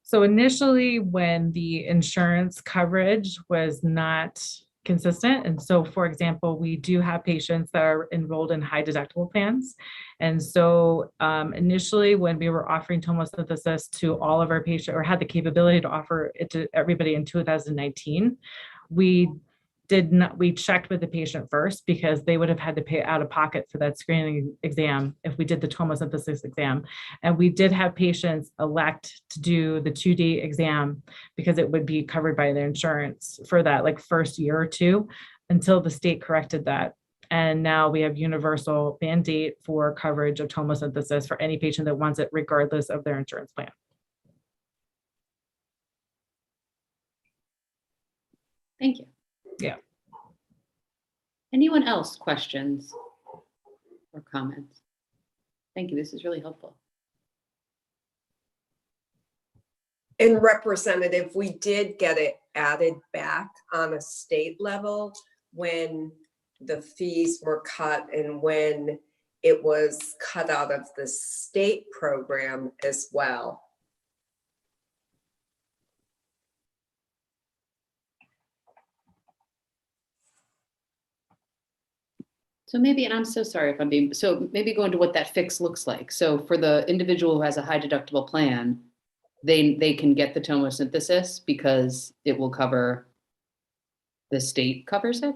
So initially, when the insurance coverage was not consistent, and so, for example, we do have patients that are enrolled in high deductible plans, and so initially, when we were offering tomosynthesis to all of our patients, or had the capability to offer it to everybody in 2019, we checked with the patient first, because they would have had to pay out of pocket for that screening exam if we did the tomosynthesis exam. And we did have patients elect to do the 2D exam because it would be covered by their insurance for that first year or two, until the state corrected that. And now we have universal mandate for coverage of tomosynthesis for any patient that wants it, regardless of their insurance plan. Thank you. Yeah. Anyone else questions or comments? Thank you. This is really helpful. In representative, we did get it added back on a state level when the fees were cut and when it was cut out of the state program as well. So maybe, and I'm so sorry if I'm being, so maybe go into what that fix looks like. So for the individual who has a high deductible plan, they can get the tomosynthesis because it will cover, the state covers it?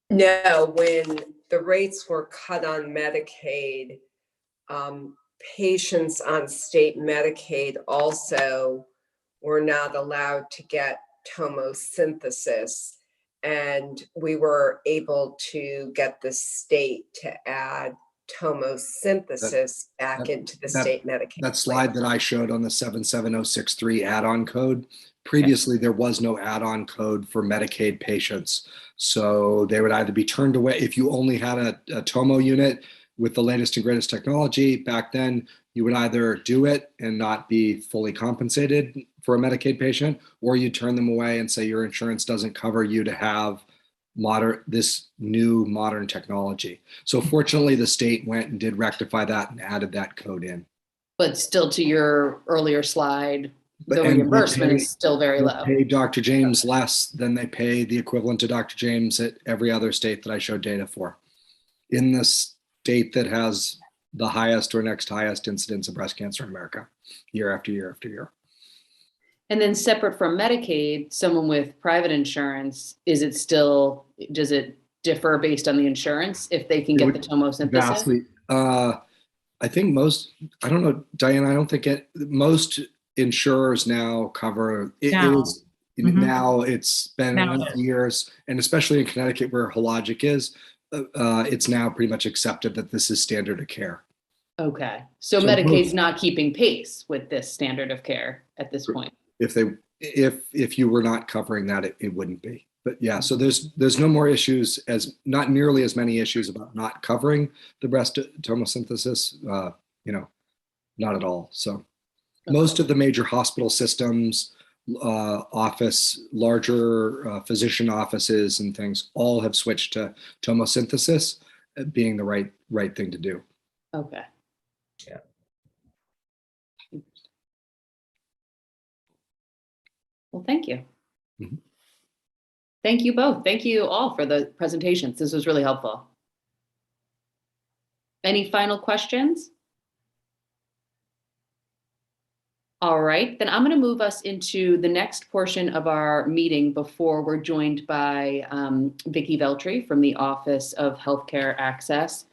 No, when the rates were cut on Medicaid, patients on state Medicaid also were not allowed to get tomosynthesis. And we were able to get the state to add tomosynthesis back into the state Medicaid. That slide that I showed on the 77063 add-on code, previously there was no add-on code for Medicaid patients. So they would either be turned away if you only had a Tomo unit with the latest and greatest technology. Back then, you would either do it and not be fully compensated for a Medicaid patient, or you turn them away and say your insurance doesn't cover you to have this new modern technology. So fortunately, the state went and did rectify that and added that code in. But still, to your earlier slide, the reimbursement is still very low. They pay Dr. James less than they pay the equivalent to Dr. James at every other state that I showed data for. In the state that has the highest or next highest incidence of breast cancer in America, year after year after year. And then separate from Medicaid, someone with private insurance, does it differ based on the insurance if they can get the tomosynthesis? Vastly. I think I don't know, Diana, I don't think most insurers now cover it. Now it's been enough years, and especially in Connecticut where Hologic is, it's now pretty much accepted that this is standard of care. Okay. So Medicaid's not keeping pace with this standard of care at this point. If you were not covering that, it wouldn't be. But yeah, so there's no more issues, not nearly as many issues about not covering the breast tomosynthesis, not at all. So most of the major hospital systems, larger physician offices and things all have switched to tomosynthesis being the right thing to do. Okay. Yeah. Well, thank you. Mm-hmm. Thank you both. Thank you all for the presentations. This was really helpful. Any final questions? All right, then I'm going to move us into the next portion of our meeting before we're joined by Vicki Veltri from the Office of Healthcare Access.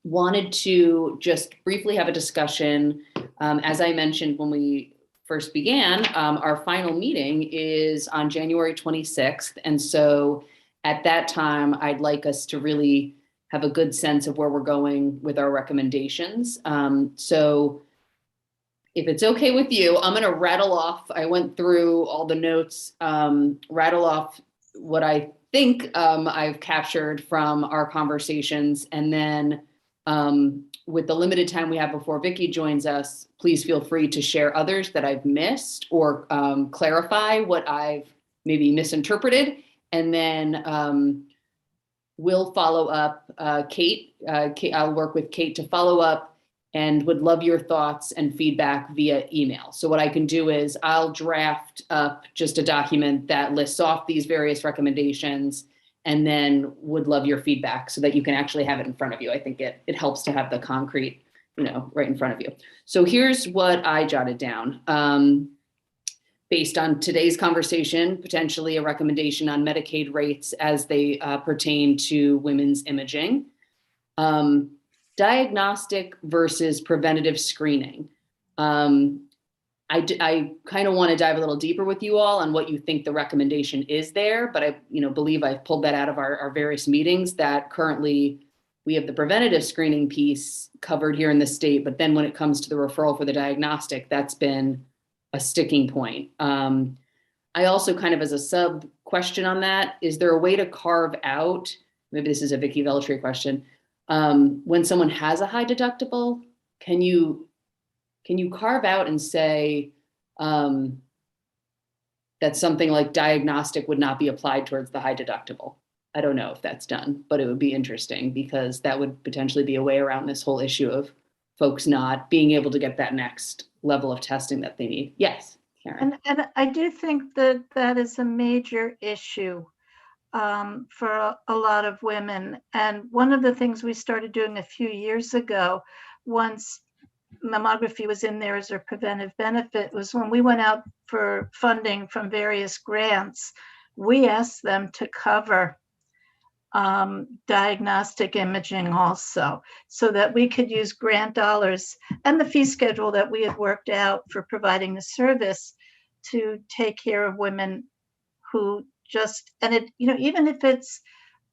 Wanted to just briefly have a discussion. As I mentioned when we first began, our final meeting is on January 26th. And so at that time, I'd like us to really have a good sense of where we're going with our recommendations. So if it's okay with you, I'm going to rattle off. I went through all the notes, rattle off what I think I've captured from our conversations. And then with the limited time we have before Vicki joins us, please feel free to share others that I've missed or clarify what I've maybe misinterpreted. And then we'll follow up. Kate, I'll work with Kate to follow up and would love your thoughts and feedback via email. So what I can do is I'll draft up just a document that lists off these various recommendations and then would love your feedback so that you can actually have it in front of you. I think it helps to have the concrete, right in front of you. So here's what I jotted down. Based on today's conversation, potentially a recommendation on Medicaid rates as they pertain to women's imaging. Diagnostic versus preventative screening. I kind of want to dive a little deeper with you all on what you think the recommendation is there, but I believe I've pulled that out of our various meetings that currently we have the preventative screening piece covered here in the state, but then when it comes to the referral for the diagnostic, that's been a sticking point. I also kind of as a sub question on that, is there a way to carve out, maybe this is a Vicki Veltri question, when someone has a high deductible, can you carve out and say that something like diagnostic would not be applied towards the high deductible? I don't know if that's done, but it would be interesting because that would potentially be a way around this whole issue of folks not being able to get that next level of testing that they need. Yes, Karen. And I do think that is a major issue for a lot of women. And one of the things we started doing a few years ago, once mammography was in there as a preventive benefit, was when we went out for funding from various grants, we asked them to cover diagnostic imaging also, so that we could use grant dollars and the fee schedule that we had worked out for providing the service to take care of women who just, and it, even if it's,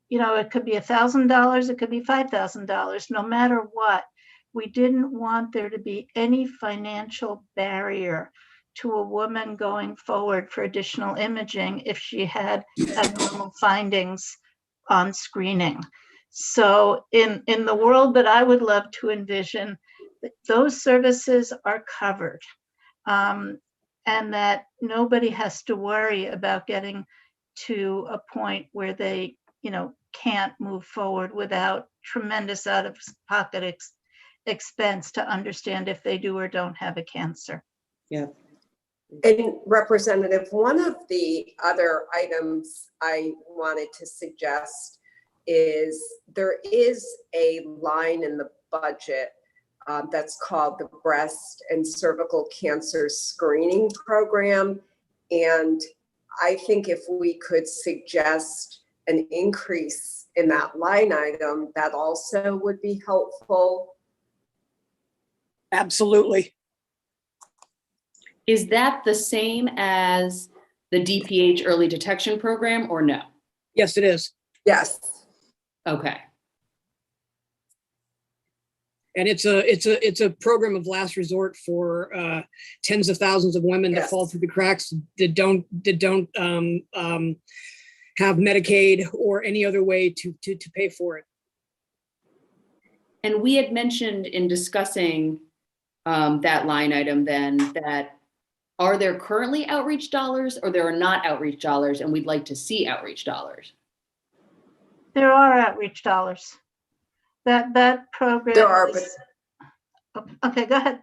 it could be $1,000, it could be $5,000, no matter what, we didn't want there to be any financial barrier to a woman going forward for additional imaging if she had abnormal findings on screening. So in the world that I would love to envision, those services are covered, and that nobody has to worry about getting to a point where they, can't move forward without tremendous out-of-pocket expense to understand if they do or don't have a cancer. Yeah. And Representative, one of the other items I wanted to suggest is there is a line in the budget that's called the Breast and Cervical Cancer Screening Program. And I think if we could suggest an increase in that line item, that also would be helpful. Absolutely. Is that the same as the DPH early detection program or no? Yes, it is. Yes. Okay. And it's a program of last resort for tens of thousands of women that fall through the cracks, that don't have Medicaid or any other way to pay for it. And we had mentioned in discussing that line item then that are there currently outreach dollars or there are not outreach dollars and we'd like to see outreach dollars? There are outreach dollars. That program. There are, but okay, go ahead.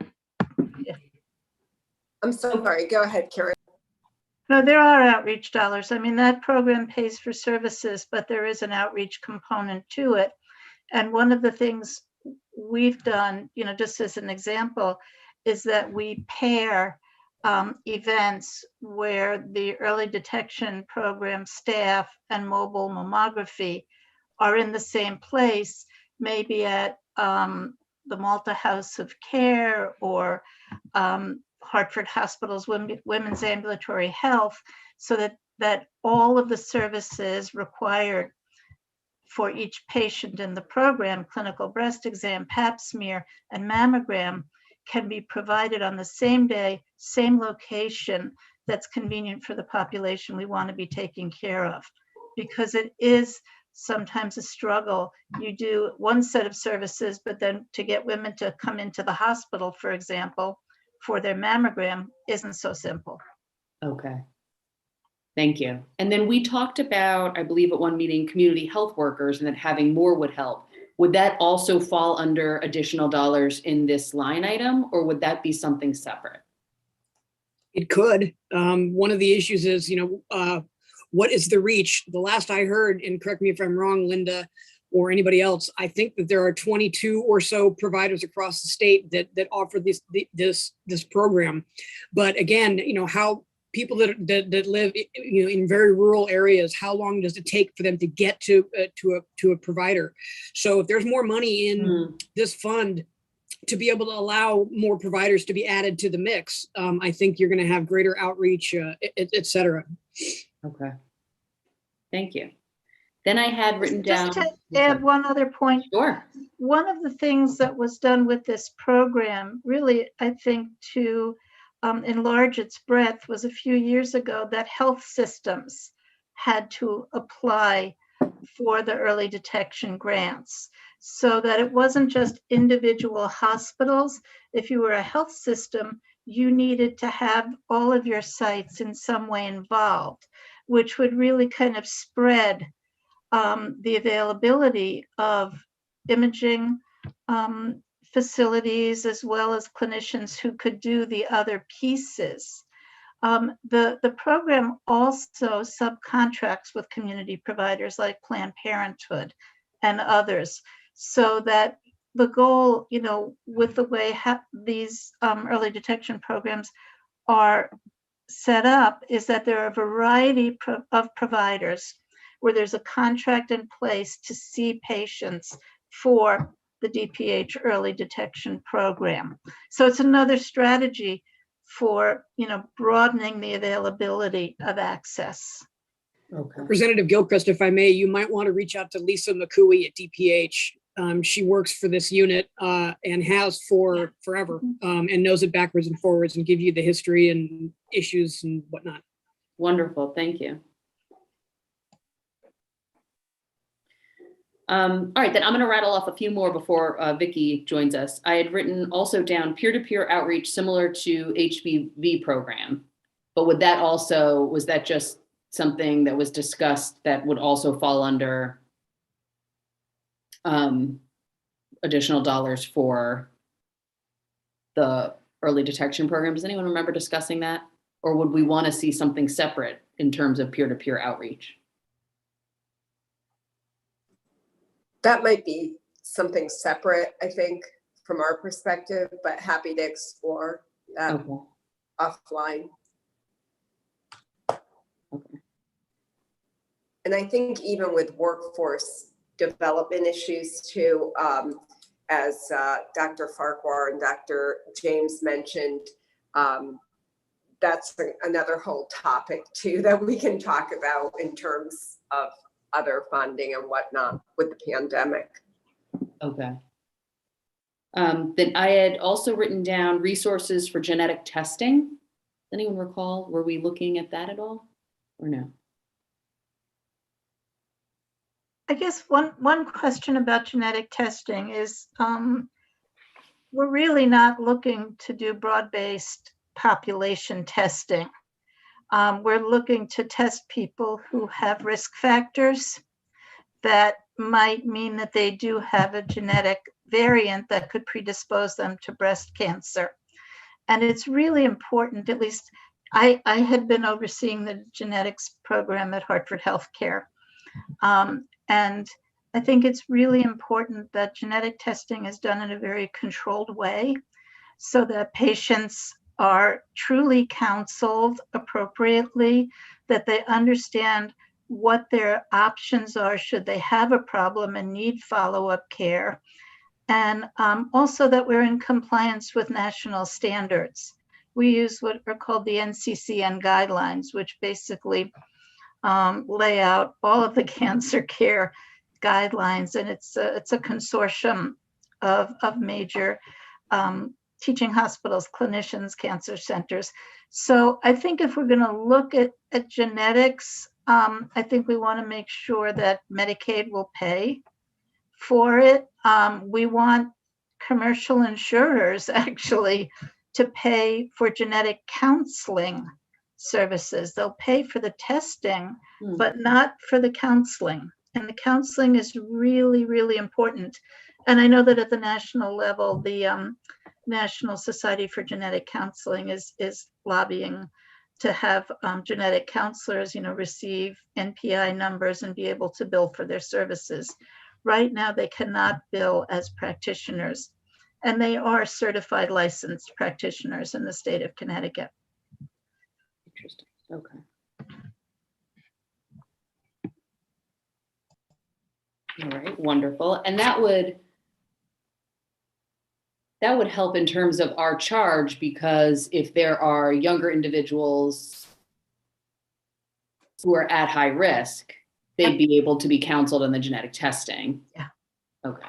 I'm so sorry. Go ahead, Karen. No, there are outreach dollars. I mean, that program pays for services, but there is an outreach component to it. And one of the things we've done, just as an example, is that we pair events where the early detection program staff and mobile mammography are in the same place, maybe at the Malta House of Care or Hartford Hospital's Women's Ambulatory Health, so that all of the services required for each patient in the program, clinical breast exam, pap smear, and mammogram, can be provided on the same day, same location, that's convenient for the population we want to be taking care of. Because it is sometimes a struggle. You do one set of services, but then to get women to come into the hospital, for example, for their mammogram isn't so simple. Okay. Thank you. And then we talked about, I believe at one meeting, community health workers and that having more would help. Would that also fall under additional dollars in this line item, or would that be something separate? It could. One of the issues is, what is the reach? The last I heard, and correct me if I'm wrong, Linda, or anybody else, I think that there are 22 or so providers across the state that offer this program. But again, how people that live in very rural areas, how long does it take for them to get to a provider? So if there's more money in this fund to be able to allow more providers to be added to the mix, I think you're going to have greater outreach, et cetera. Okay. Thank you. Then I had written down. Just to add one other point. Sure. One of the things that was done with this program, really, I think, to enlarge its breadth, was a few years ago that health systems had to apply for the early detection grants, so that it wasn't just individual hospitals. If you were a health system, you needed to have all of your sites in some way involved, which would really kind of spread the availability of imaging facilities, as well as clinicians who could do the other pieces. The program also subcontracts with community providers like Planned Parenthood and others, so that the goal, with the way these early detection programs are set up, is that there are a variety of providers where there's a contract in place to see patients for the DPH early detection program. So it's another strategy for, broadening the availability of access. Okay. Representative Gilchrist, if I may, you might want to reach out to Lisa McCooey at DPH. She works for this unit and has for forever, and knows it backwards and forwards, and give you the history and issues and whatnot. Wonderful. Thank you. All right, then I'm going to rattle off a few more before Vicki joins us. I had written also down peer-to-peer outreach similar to HPV program, but was that just something that was discussed that would also fall under additional dollars for the early detection program? Does anyone remember discussing that? Or would we want to see something separate in terms of peer-to-peer outreach? That might be something separate, I think, from our perspective, but happy to explore that offline. Okay. And I think even with workforce development issues too, as Dr. Farquhar and Dr. James mentioned, that's another whole topic too that we can talk about in terms of other funding and whatnot with the pandemic. Okay. Then I had also written down resources for genetic testing. Does anyone recall, were we looking at that at all or no? I guess one question about genetic testing is we're really not looking to do broad-based population testing. We're looking to test people who have risk factors that might mean that they do have a genetic variant that could predispose them to breast cancer. And it's really important, at least I had been overseeing the genetics program at Hartford Healthcare. And I think it's really important that genetic testing is done in a very controlled way so that patients are truly counseled appropriately, that they understand what their options are should they have a problem and need follow-up care. And also that we're in compliance with national standards. We use what are called the NCCN guidelines, which basically lay out all of the cancer care guidelines. And it's a consortium of major teaching hospitals, clinicians, cancer centers. So I think if we're going to look at genetics, I think we want to make sure that Medicaid will pay for it. We want commercial insurers actually to pay for genetic counseling services. They'll pay for the testing, but not for the counseling. And the counseling is really, really important. And I know that at the national level, the National Society for Genetic Counseling is lobbying to have genetic counselors, receive NPI numbers and be able to bill for their services. Right now, they cannot bill as practitioners, and they are certified licensed practitioners in the state of Connecticut. Interesting. Okay. All right, wonderful. And that would help in terms of our charge, because if there are younger individuals who are at high risk, they'd be able to be counseled on the genetic testing. Yeah. Okay.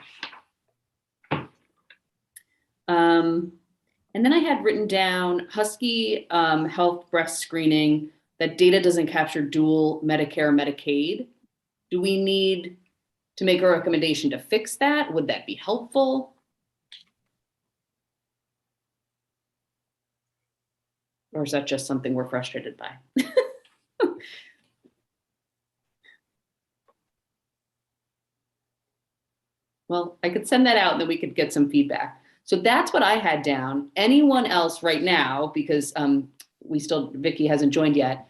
And then I had written down Husky health breast screening, that data doesn't capture dual Medicare, Medicaid. Do we need to make a recommendation to fix that? Would that be helpful? Or is that just something we're frustrated by? Well, I could send that out and then we could get some feedback. So that's what I had down. Anyone else right now, because Vicky hasn't joined yet,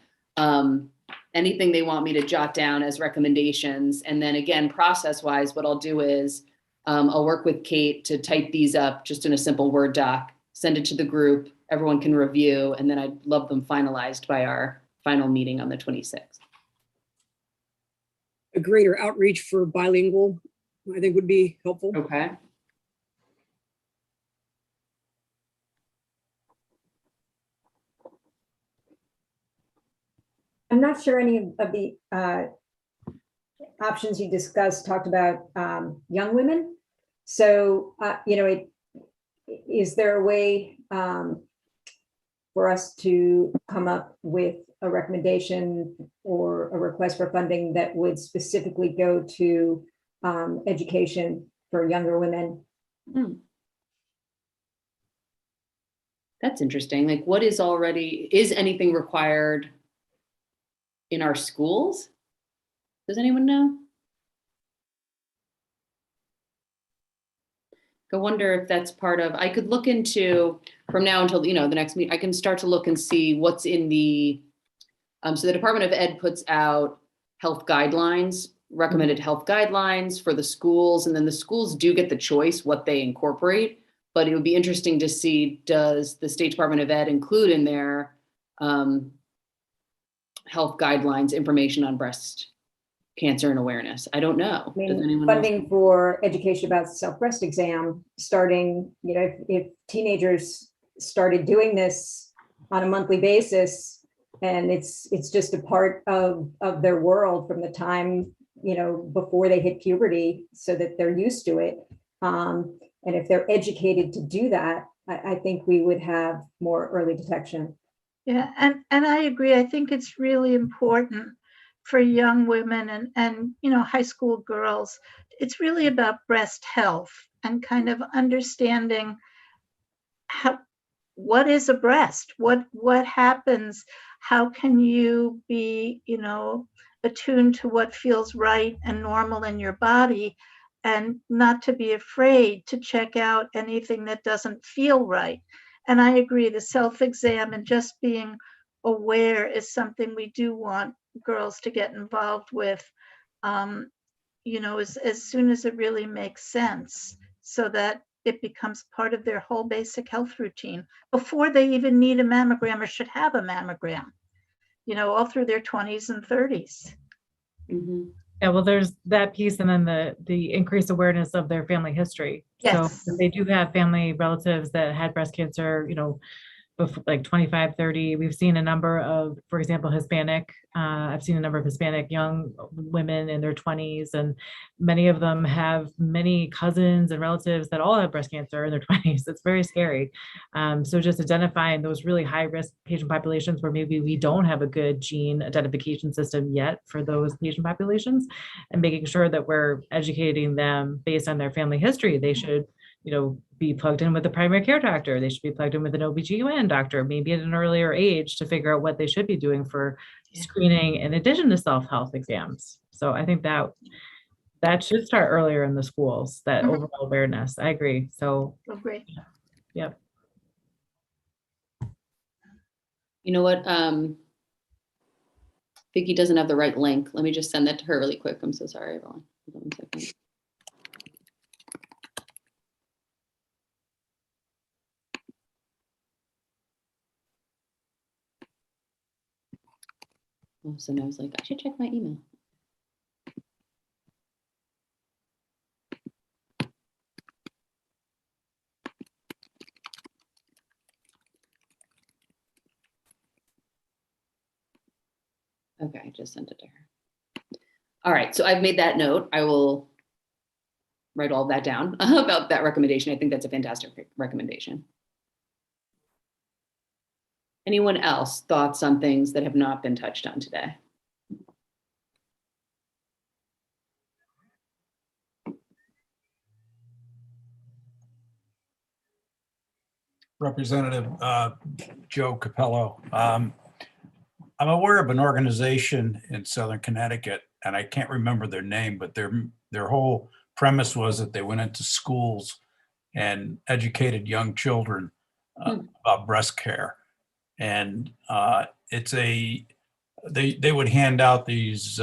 anything they want me to jot down as recommendations. And then again, process-wise, what I'll do is I'll work with Kate to type these up just in a simple Word doc, send it to the group, everyone can review, and then I'd love them finalized by our final meeting on the 26th. A greater outreach for bilingual, I think, would be helpful. Okay. I'm not sure any of the options you discussed talked about young women. So, is there a way for us to come up with a recommendation or a request for funding that would specifically go to education for younger women? That's interesting. Like, what is anything required in our schools? Does anyone know? I wonder if that's part of, I could look into from now until, the next meeting, I can start to look and see what's in the, so the Department of Ed puts out health guidelines, recommended health guidelines for the schools. And then the schools do get the choice what they incorporate, but it would be interesting to see, does the State Department of Ed include in their health guidelines information on breast cancer and awareness? I don't know. I Does mean, anyone funding for education about self-breast exam starting, if teenagers started doing this on a monthly basis, and it's just a part of their world from the time, before they hit puberty, so that they're used to it. And if they're educated to do that, I think we would have more early detection. Yeah, and I agree. I think it's really important for young women and high school girls. It's really about breast health and kind of understanding what is a breast, what happens, how can you be attuned to what feels right and normal in your body, and not to be afraid to check out anything that doesn't feel right. And I agree, the self-exam and just being aware is something we do want girls to get involved with. as soon as it really makes sense, so that it becomes part of their whole basic health routine before they even need a mammogram or should have a mammogram, all through their 20s and 30s. Mhm. Yeah, well, there's that piece, and then the increased awareness of their family history. Yes. So if they do have family relatives that had breast cancer, before, like 25, 30. We've seen a number of, for example, Hispanic. I've seen a number of Hispanic young women in their 20s, and many of them have many cousins and relatives that all have breast cancer in their 20s. It's very scary. So just identifying those really high risk patient populations where maybe we don't have a good gene identification system yet for those patient populations, and making sure that we're educating them based on their family history. They should be plugged in with a primary care doctor. They should be plugged in with an OBGYN doctor, maybe at an earlier age, to figure out what they should be doing for screening in addition to self-health exams. So I think that should start earlier in the schools, that overall awareness. I agree. So, Great. Yep. You know what? Vicki doesn't have the right link. Let me just send that to her really quick. I'm so sorry, everyone. Hold on 1 second. All of a sudden I was like, I should check my email. Okay, I just sent it to her. All right, so I've made that note. I will write all that down about that recommendation. I think that's a fantastic recommendation. Anyone else thoughts on things that have not been touched on today? Representative Joe Capello. I'm aware of an organization in Southern Connecticut, and I can't remember their name, but their whole premise was that they went into schools and educated young children about breast care. And they would hand out these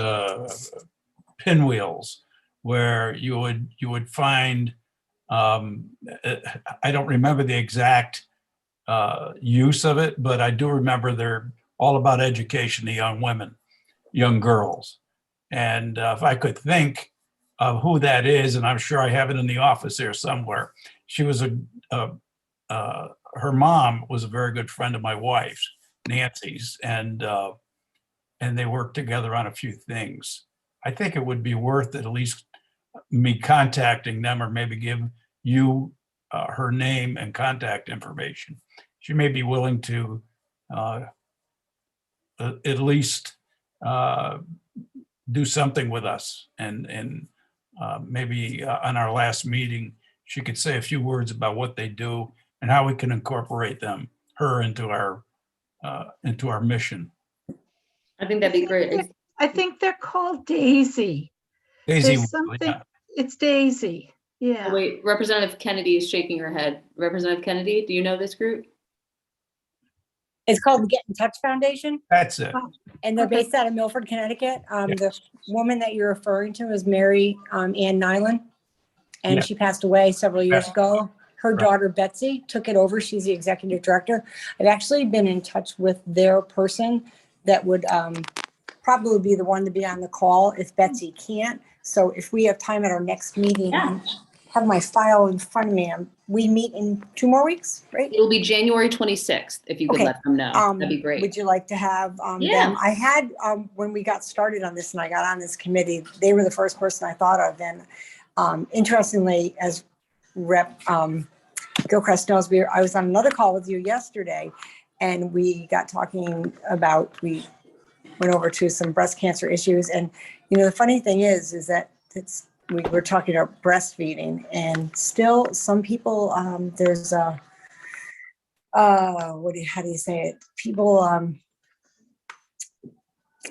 pinwheels where you would find, I don't remember the exact use of it, but I do remember they're all about education to young women, young girls. And if I could think of who that is, and I'm sure I have it in the office here somewhere, she was her mom was a very good friend of my wife's, Nancy's, and they worked together on a few things. I think it would be worth at least me contacting them, or maybe give you her name and contact information. She may be willing to at least do something with us, and maybe on our last meeting, she could say a few words about what they do and how we can incorporate her into our mission. I think that'd be great. I think they're called Daisy. Daisy, There's something. yeah. It's Daisy. Yeah. Oh, wait, Representative Kennedy is shaking her head. Representative Kennedy, do you know this group? It's called the Get in Touch Foundation, That's it. and they're based out of Milford, Connecticut. The woman that you're referring to is Mary Ann Nyland, and Yeah. she passed away several years Right. ago. Her Right. daughter Betsy took it over. She's the executive director. I've actually been in touch with their person that would probably be the one to be on the call if Betsy can't. So if we have time at our next meeting, Yeah. I have my file in front of me. We meet in 2 more weeks, right? It'll be January 26th, if you could Okay. let them know. That'd be great. Would you like to have Yeah. them? I had, when we got started on this and I got on this committee, they were the first person I thought of. And interestingly, as Rep. Gilchrist knows, I was on another call with you yesterday, and we got talking about, we went over to some breast cancer issues. And, the funny thing is that we were talking about breastfeeding, and still some people, there's a, how do you say it? People,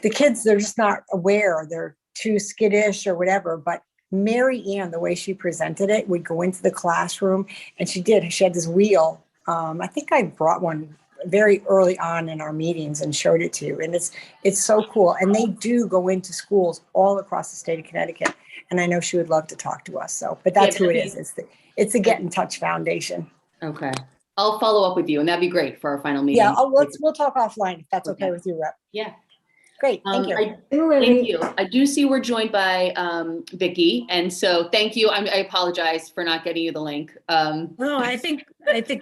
the kids, they're just not aware. They're too skittish or whatever. But Mary Ann, the way she presented it, would go into the classroom, and she had this wheel. I think I brought one very early on in our meetings and showed it to you. And it's so cool. And they do go into schools all across the state of Connecticut. And I know she would love to talk to us. So, but that's who it is. It's the Get in Touch Foundation. Okay. I'll follow up with you and that'd be great for our final meeting. Yeah, we'll talk offline if that's okay with you, Rep. Yeah. Great, thank you. Thank you. I do see we're joined by Vicky, and so thank you. I apologize for not getting you the link. No, I think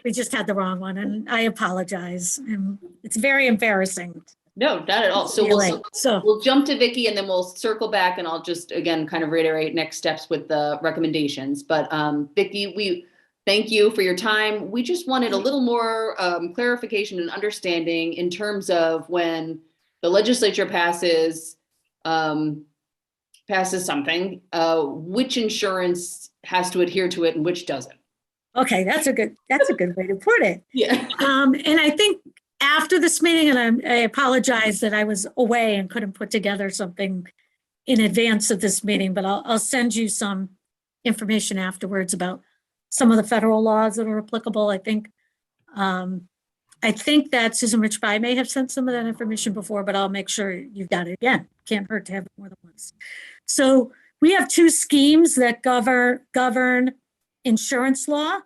we just had the wrong one, and I apologize. And it's very embarrassing. No, not at all. So we'll jump to Vicky, and then we'll circle back, and I'll just again kind of reiterate next steps with the recommendations. But Vicky, we thank you for your time. We just wanted a little more clarification and understanding in terms of when the legislature passes something, which insurance has to adhere to it and which doesn't. Okay, that's a good way to put it. Yeah. And I think after this meeting, and I apologize that I was away and couldn't put together something in advance of this meeting, but I'll send you some information afterwards about some of the federal laws that are applicable. I think that Susan Richby may have sent some of that information before, but I'll make sure you've got it again. Can't hurt to have it more than once. So we have two schemes that govern insurance law.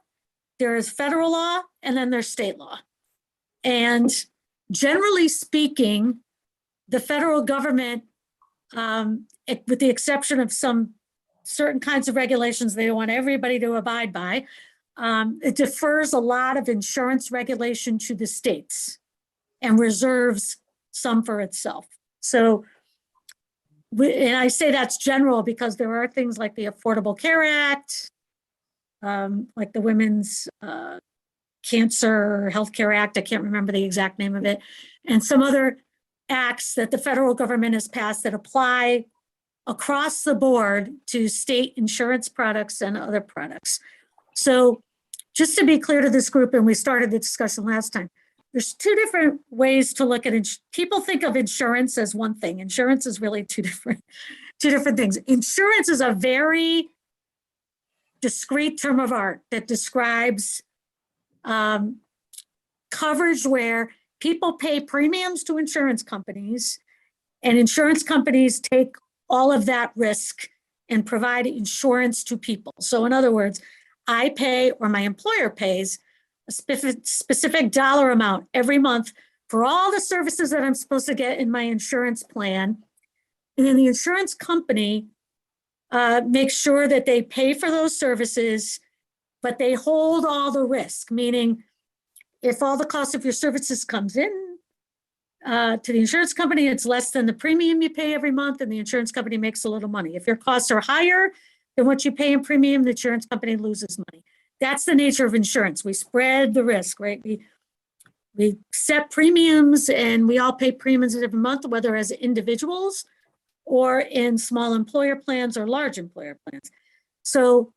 There is federal law and then there's state law. And generally speaking, the federal government, with the exception of some certain kinds of regulations they don't want everybody to abide by, it defers a lot of insurance regulation to the states and reserves some for itself. So, and I say that's general because there are things like the Affordable Care Act, like the Women's Cancer Healthcare Act, I can't remember the exact name of it, and some other acts that the federal government has passed that apply across the board to state insurance products and other products. So just to be clear to this group, and we started the discussion last time, there's two different ways to look at it. People think of insurance as one thing. Insurance is really two different things. Insurance is a very discrete term of art that describes coverage where people pay premiums to insurance companies, and insurance companies take all of that risk and provide insurance to people. So in other words, I pay, or my employer pays, a specific dollar amount every month for all the services that I'm supposed to get in my insurance plan. And then the insurance company makes sure that they pay for those services, but they hold all the risk, meaning if all the cost of your services comes in to the insurance company, it's less than the premium you pay every month, and the insurance company makes a little money. If your costs are higher than what you pay in premium, the insurance company loses money. That's the nature of insurance. We spread the risk, right? We set premiums, and we all pay premiums every month, whether as individuals or in small employer plans or large employer plans. So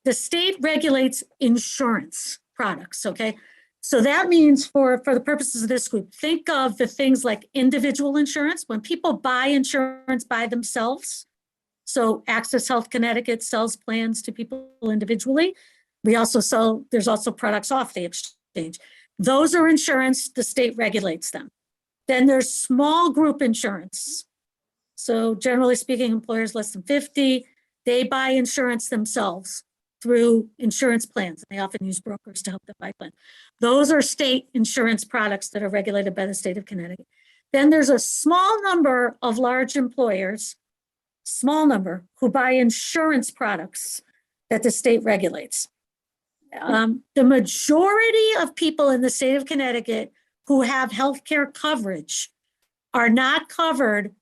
the state regulates insurance products, okay? So that means for the purposes of this group, think of the things like individual insurance. When people buy insurance by themselves, so Access Health Connecticut sells plans to people individually. There's also products off the exchange. Those are insurance, the state regulates them. Then there's small group insurance. So generally speaking, employers less than 50, they buy insurance themselves through insurance plans. They often use brokers to help them buy plans. Those are state insurance products that are regulated by the state of Connecticut. Then there's a small number of large employers, who buy insurance products that the state regulates. The majority of people in the state of Connecticut who have healthcare coverage are not covered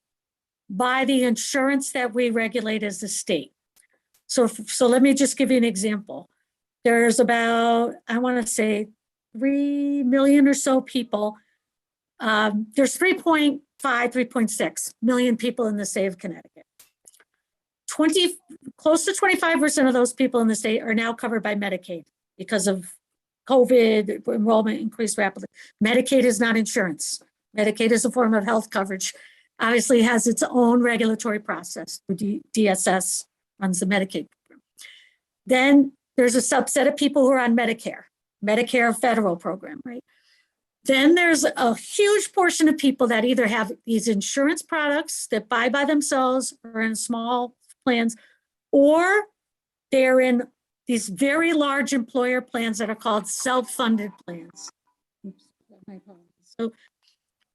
by the insurance that we regulate as a state. So let me just give you an example. There's about, I want to say 3 million or so people. There's 3.6 million people in the state of Connecticut. Close to 25% of those people in the state are now covered by Medicaid because of COVID. Enrollment increased rapidly. Medicaid is not insurance. Medicaid is a form of health coverage. Obviously has its own regulatory process. DSS runs the Medicaid program. Then there's a subset of people who are on Medicare federal program, right? Then there's a huge portion of people that either have these insurance products that buy by themselves or in small plans, or they're in these very large employer plans that are called self-funded plans. So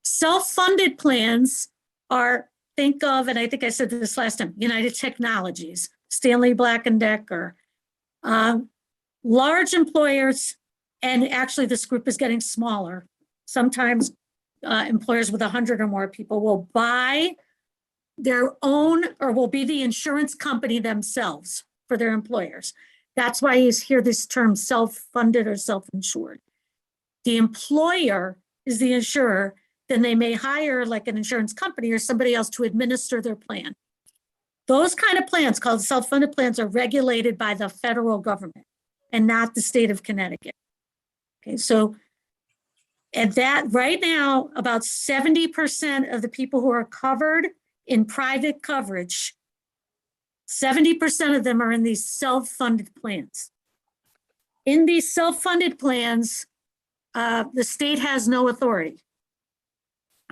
self-funded plans are, think of, and I think I said this last time, United Technologies, Stanley Black & Decker, large employers, and actually this group is getting smaller. Sometimes employers with 100 or more people will buy their own or will be the insurance company themselves for their employers. That's why you hear this term self-funded or self-insured. The employer is the insurer, then they may hire like an insurance company or somebody else to administer their plan. Those kind of plans called self-funded plans are regulated by the federal government and not the state of Connecticut. Okay, so at that right now, about 70% of the people who are covered in private coverage, 70% of them are in these self-funded plans. In these self-funded plans, the state has no authority.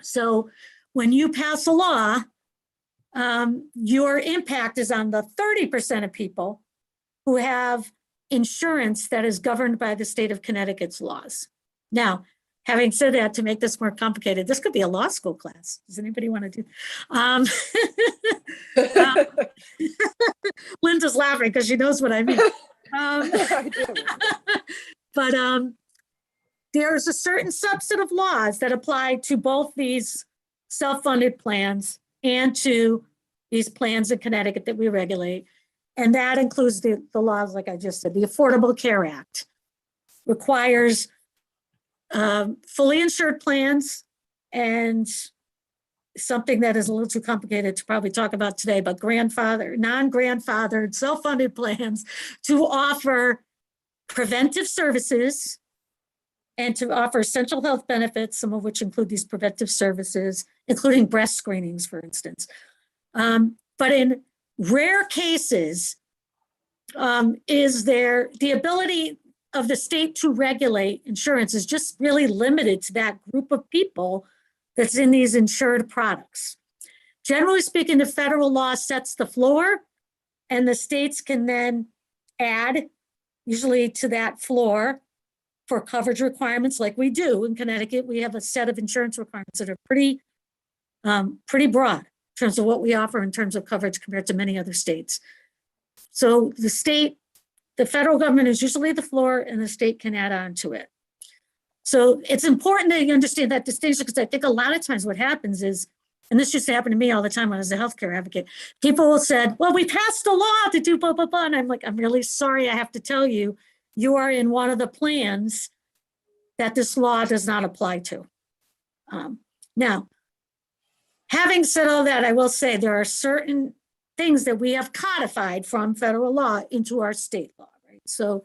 So when you pass a law, your impact is on the 30% of people who have insurance that is governed by the state of Connecticut's laws. Now, having said that, to make this more complicated, this could be a law school class. Does anybody want to do? Linda's laughing because she knows what I mean. But there's a certain subset of laws that apply to both these self-funded plans and to these plans in Connecticut that we regulate. And that includes the laws, like I just said. The Affordable Care Act requires fully insured plans and something that is a little too complicated to probably talk about today, but non-grandfathered, self-funded plans to offer preventive services and to offer essential health benefits, some of which include these preventive services, including breast screenings, for instance. But in rare cases, is there the ability of the state to regulate insurance is just really limited to that group of people that's in these insured products. Generally speaking, the federal law sets the floor and the states can then add usually to that floor for coverage requirements like we do in Connecticut. We have a set of insurance requirements that are pretty broad in terms of what we offer in terms of coverage compared to many other states. So the federal government is usually the floor and the state can add on to it. So it's important that you understand that distinction, because I think a lot of times what happens is, and this used to happen to me all the time when I was a healthcare advocate, people said, well, we passed a law to do blah, blah, blah. And I'm like, I'm really sorry, I have to tell you, you are in one of the plans that this law does not apply to. Now, having said all that, I will say there are certain things that we have codified from federal law into our state law, right? So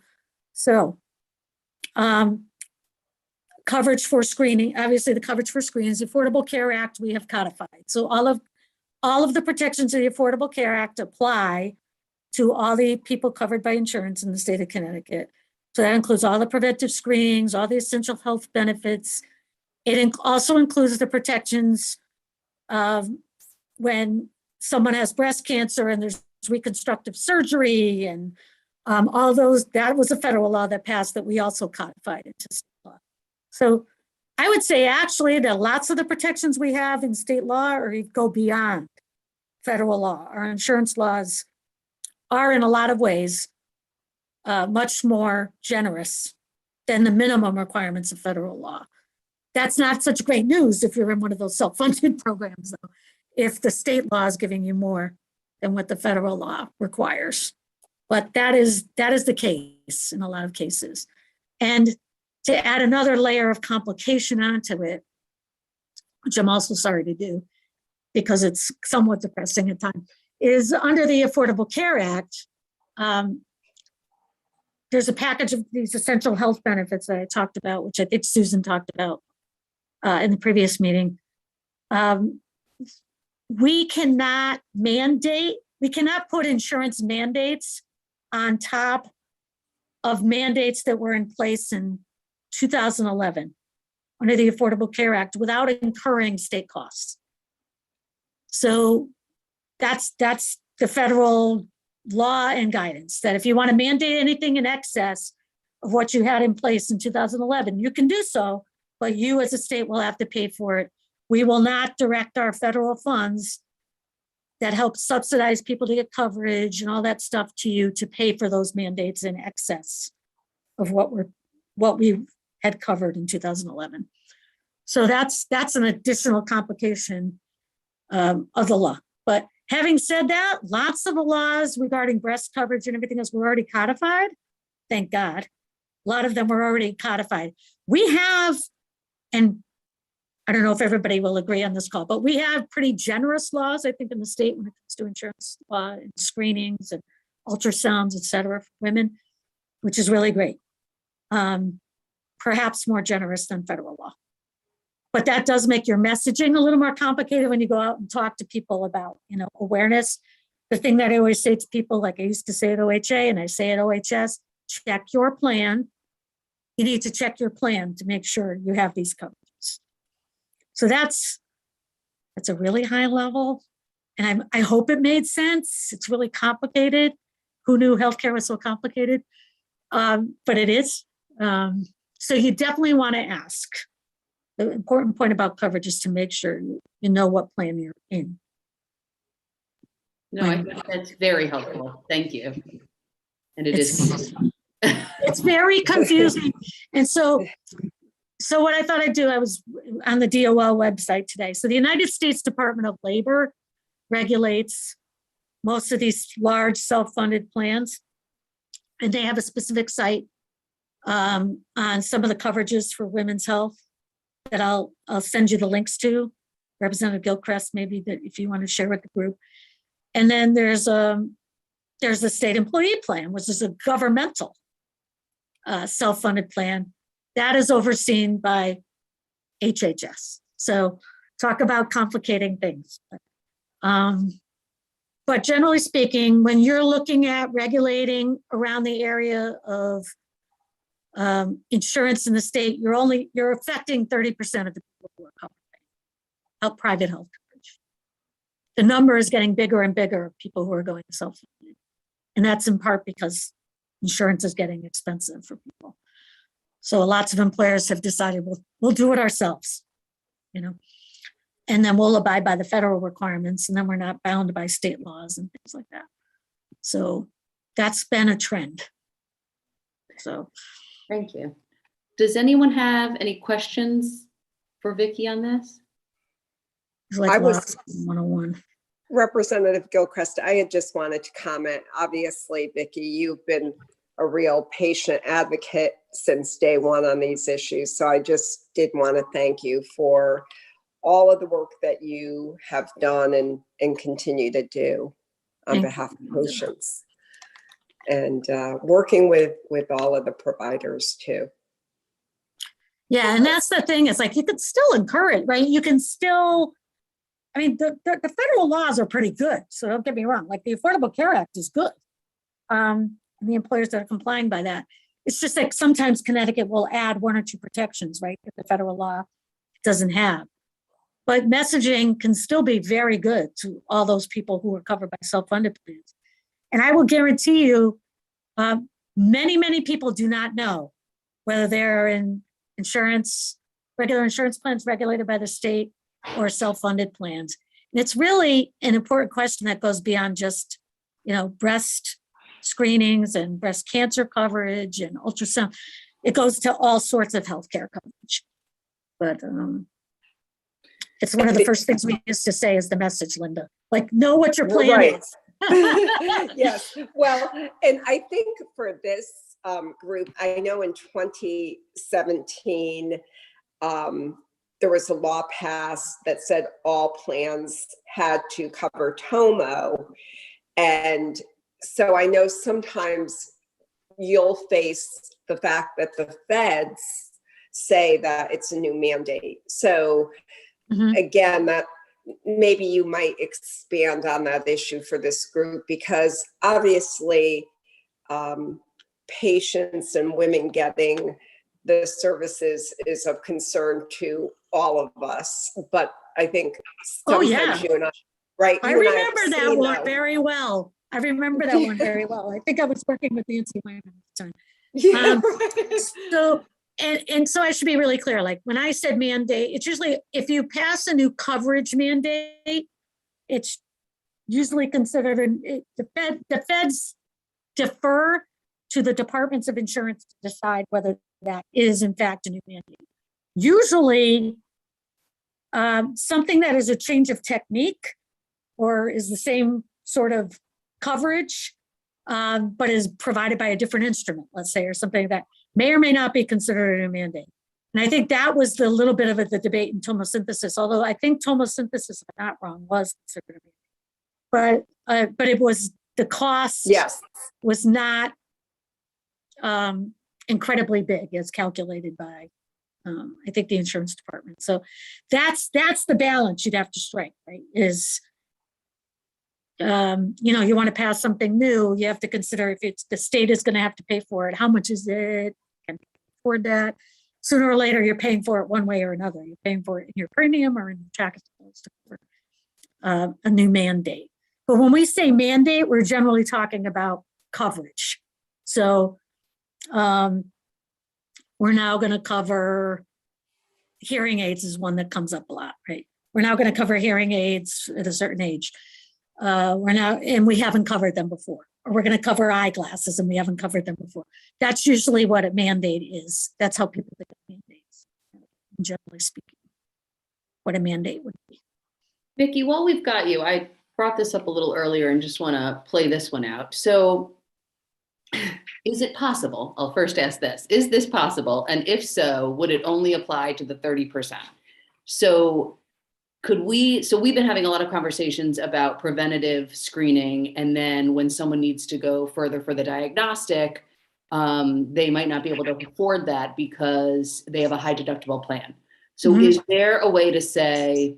coverage for screening, obviously the coverage for screenings, the Affordable Care Act, we have codified. So all of the protections of the Affordable Care Act apply to all the people covered by insurance in the state of Connecticut. So that includes all the preventive screenings, all the essential health benefits. It also includes the protections of when someone has breast cancer and there's reconstructive surgery and all those. That was a federal law that passed that we also codified into state law. So I would say actually that lots of the protections we have in state law or go beyond federal law. Our insurance laws are in a lot of ways much more generous than the minimum requirements of federal law. That's not such great news if you're in one of those self-funded programs, though, if the state law is giving you more than what the federal law requires. But that is the case in a lot of cases. And to add another layer of complication onto it, which I'm also sorry to do because it's somewhat depressing at times, is under the Affordable Care Act, there's a package of these essential health benefits that I talked about, which I think Susan talked about in the previous meeting. We cannot put insurance mandates on top of mandates that were in place in 2011. under the Affordable Care Act without incurring state costs. So that's the federal law and guidance, that if you want to mandate anything in excess of what you had in place in 2011, you can do so, but you as a state will have to pay for it. We will not direct our federal funds that help subsidize people to get coverage and all that stuff to you to pay for those mandates in excess of what we had covered in 2011. So that's an additional complication of the law. But having said that, lots of the laws regarding breast coverage and everything else were already codified. Thank God. A lot of them were already codified. We have, and I don't know if everybody will agree on this call, but we have pretty generous laws, I think, in the state when it comes to insurance law and screenings and ultrasounds, et cetera, for women, which is really great. Perhaps more generous than federal law. But that does make your messaging a little more complicated when you go out and talk to people about, awareness. The thing that I always say to people, like I used to say at OHA and I say at OHS, check your plan. You need to check your plan to make sure you have these coverages. So that's a really high level. And I hope it made sense. It's really complicated. Who knew healthcare was so complicated? But it is. So you definitely want to ask. The important point about coverage is to make sure you know what plan you're in. No, I think that's very helpful. Thank you. And it is. It's very confusing. And so what I thought I'd do, I was on the DOL website today. So the United States Department of Labor regulates most of these large self-funded plans. And they have a specific site on some of the coverages for women's health that I'll send you the links to. Representative Gilchrist, maybe that if you want to share with the group. And then there's the state employee plan, which is a governmental self-funded plan that is overseen by HHS. So talk about complicating things. But generally speaking, when you're looking at regulating around the area of insurance in the state, you're affecting 30% of the people who are covered private health coverage. The number is getting bigger and bigger of people who are going self-funded. And that's in part because insurance is getting expensive for people. So lots of employers have decided we'll do it ourselves, and then we'll abide by the federal requirements, and then we're not bound by state laws and things like that. So that's been a trend. So thank you. Does anyone have any questions for Vicki on this? It's like I was 101. Representative Gilchrist, I had just wanted to comment. Obviously, Vicki, you've been a real patient advocate since day one on these issues. So I just did want to thank you for all of the work that you have done and continue to do on behalf of patients. And working with all of the providers too. Yeah, and that's the thing. It's like you can still encourage, right? You can still, the federal laws are pretty good. So don't get me wrong. Like the Affordable Care Act is good. And the employers that are complying by that. It's just like sometimes Connecticut will add one or two protections, right, that the federal law doesn't have. But messaging can still be very good to all those people who are covered by self-funded plans. And I will guarantee you, many, many people do not know whether they're in regular insurance plans regulated by the state or self-funded plans. And it's really an important question that goes beyond just, breast screenings and breast cancer coverage and ultrasound. It goes to all sorts of healthcare coverage. But it's one of the first things we used to say is the message, Linda. Like, know what your plan is. Yes. Well, and I think for this group, I know in 2017, there was a law passed that said all plans had to cover TOMO. And so I know sometimes you'll face the fact that the feds say that it's a new mandate. So again, that maybe you might expand on that issue for this group, because obviously patients and women getting the services is of concern to all of us. But I think Oh, sometimes yeah. you and I, right? I you and have remember that seen one very well. I remember that one very well. I think I was working with Nancy Wyman at the time. Yeah, So, and so I should be really clear, like when I said mandate, it's usually, if you pass a new coverage mandate, it's usually considered, the feds defer to the departments of insurance to decide whether that is in fact a new mandate. Usually, something that is a change of technique or is the same sort of coverage, but is provided by a different instrument, let's say, or something that may or may not be considered a new mandate. And I think that was the little bit of the debate in tomosynthesis, although I think tomosynthesis, if I'm not wrong, was considered a mandate. But it was, the cost yes, was not incredibly big as calculated by, I think, the insurance department. So that's the balance you'd have to strike, right? Is, you know, you want to pass something new, you have to consider if it's the state is going to have to pay for it. How much is it? Can you afford that? Sooner or later, you're paying for it one way or another. You're paying for it in your premium or in your tax bills for a new mandate. But when we say mandate, we're generally talking about coverage. So we're now going to cover hearing aids is one that comes up a lot, right? We're now going to cover hearing aids at a certain age. And we haven't covered them before. Or we're going to cover eyeglasses and we haven't covered them before. That's usually what a mandate is. That's how people think of mandates, generally speaking, what a mandate would be. Vicki, while we've got you, I brought this up a little earlier and just want to play this one out. So is it possible? I'll first ask this. Is this possible? And if so, would it only apply to the 30%? So we've been having a lot of conversations about preventative screening. And then when someone needs to go further for the diagnostic, they might not be able to afford that because they have a high deductible plan. So is there a way to say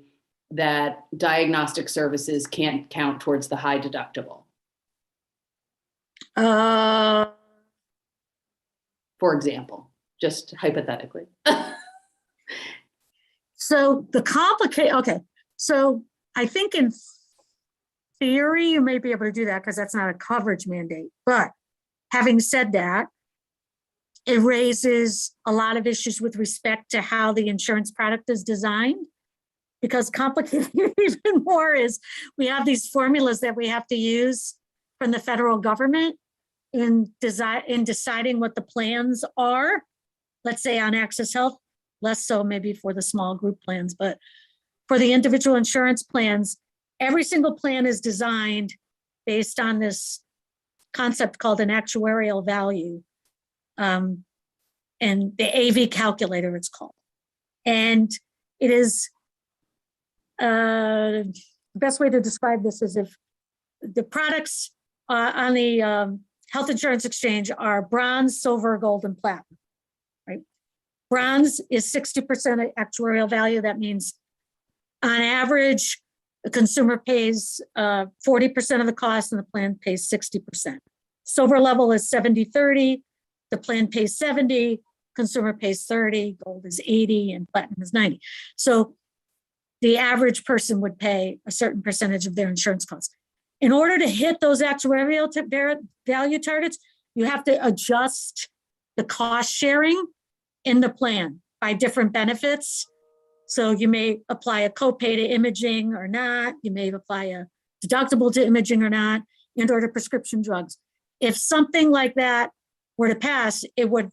that diagnostic services can't count towards the high deductible? For example, just hypothetically. So so I think in theory, you may be able to do that because that's not a coverage mandate. But having said that, it raises a lot of issues with respect to how the insurance product is designed. Because complicated even more is we have these formulas that we have to use from the federal government in deciding what the plans are. Let's say on Access Health, less so maybe for the small group plans, but for the individual insurance plans, every single plan is designed based on this concept called an actuarial value. And the AV calculator it's called. And it is, the best way to describe this is if the products on the health insurance exchange are bronze, silver, gold, and platinum, right? Bronze is 60% actuarial value. That means on average, the consumer pays 40% of the cost and the plan pays 60%. Silver level is 70-30, the plan pays 70, consumer pays 30, gold is 80, and platinum is 90. So the average person would pay a certain percentage of their insurance costs. In order to hit those actuarial value targets, you have to adjust the cost sharing in the plan by different benefits. So you may apply a copay to imaging or not. You may apply a deductible to imaging or not, and or to prescription drugs. If something like that were to pass, it would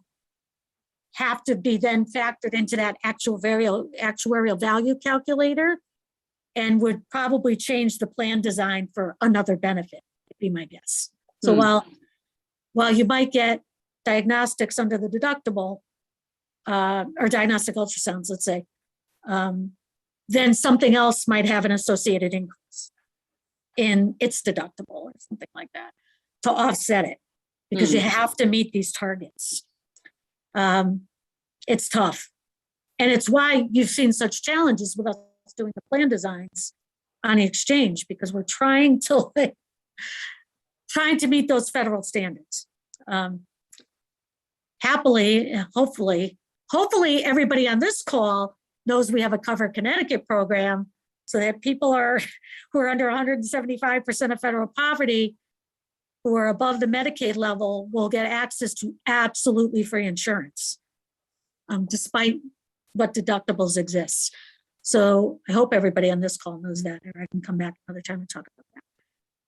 have to be then factored into that actuarial value calculator and would probably change the plan design for another benefit, would be my guess. So while you might get diagnostics under the deductible, or diagnostic ultrasounds, let's say, then something else might have an associated increase in its deductible or something like that to offset it, because you have to meet these targets. It's tough. And it's why you've seen such challenges with us doing the plan designs on the exchange, because we're trying to meet those federal standards. Happily, hopefully, hopefully everybody on this call knows we have a Cover Connecticut program so that people who are under 175% of federal poverty, who are above the Medicaid level, will get access to absolutely free insurance, despite what deductibles exist. So I hope everybody on this call knows that, or I can come back another time and talk about that.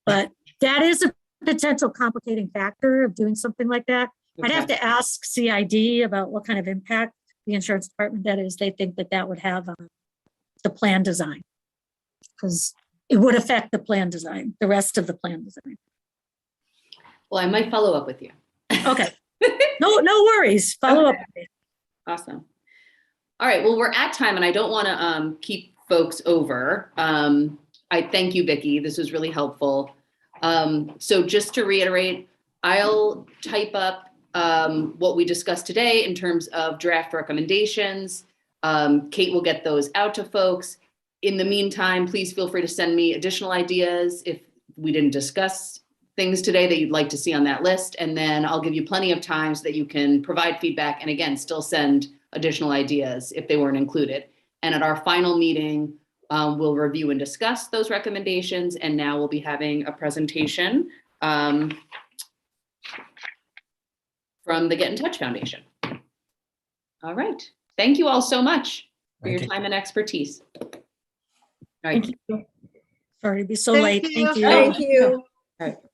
But that is a potential complicating factor of doing something like that. I'd have to ask CID about what kind of impact the insurance department that is. They think that would have on the plan design, because it would affect the plan design, the rest of the plan design. Well, I might follow up with you. Okay. No worries. Follow up. Awesome. All right. Well, we're at time and I don't want to keep folks over. I thank you, Vicki. This was really helpful. So just to reiterate, I'll type up what we discussed today in terms of draft recommendations. Kate will get those out to folks. In the meantime, please feel free to send me additional ideas if we didn't discuss things today that you'd like to see on that list. And then I'll give you plenty of time so that you can provide feedback and again, still send additional ideas if they weren't included. And at our final meeting, we'll review and discuss those recommendations. And now we'll be having a presentation from the Get in Touch Foundation. All right. Thank you all so much for your time and expertise. All right. Thank you. Sorry to be so Thank late. you. Thank you. Thank you. All right.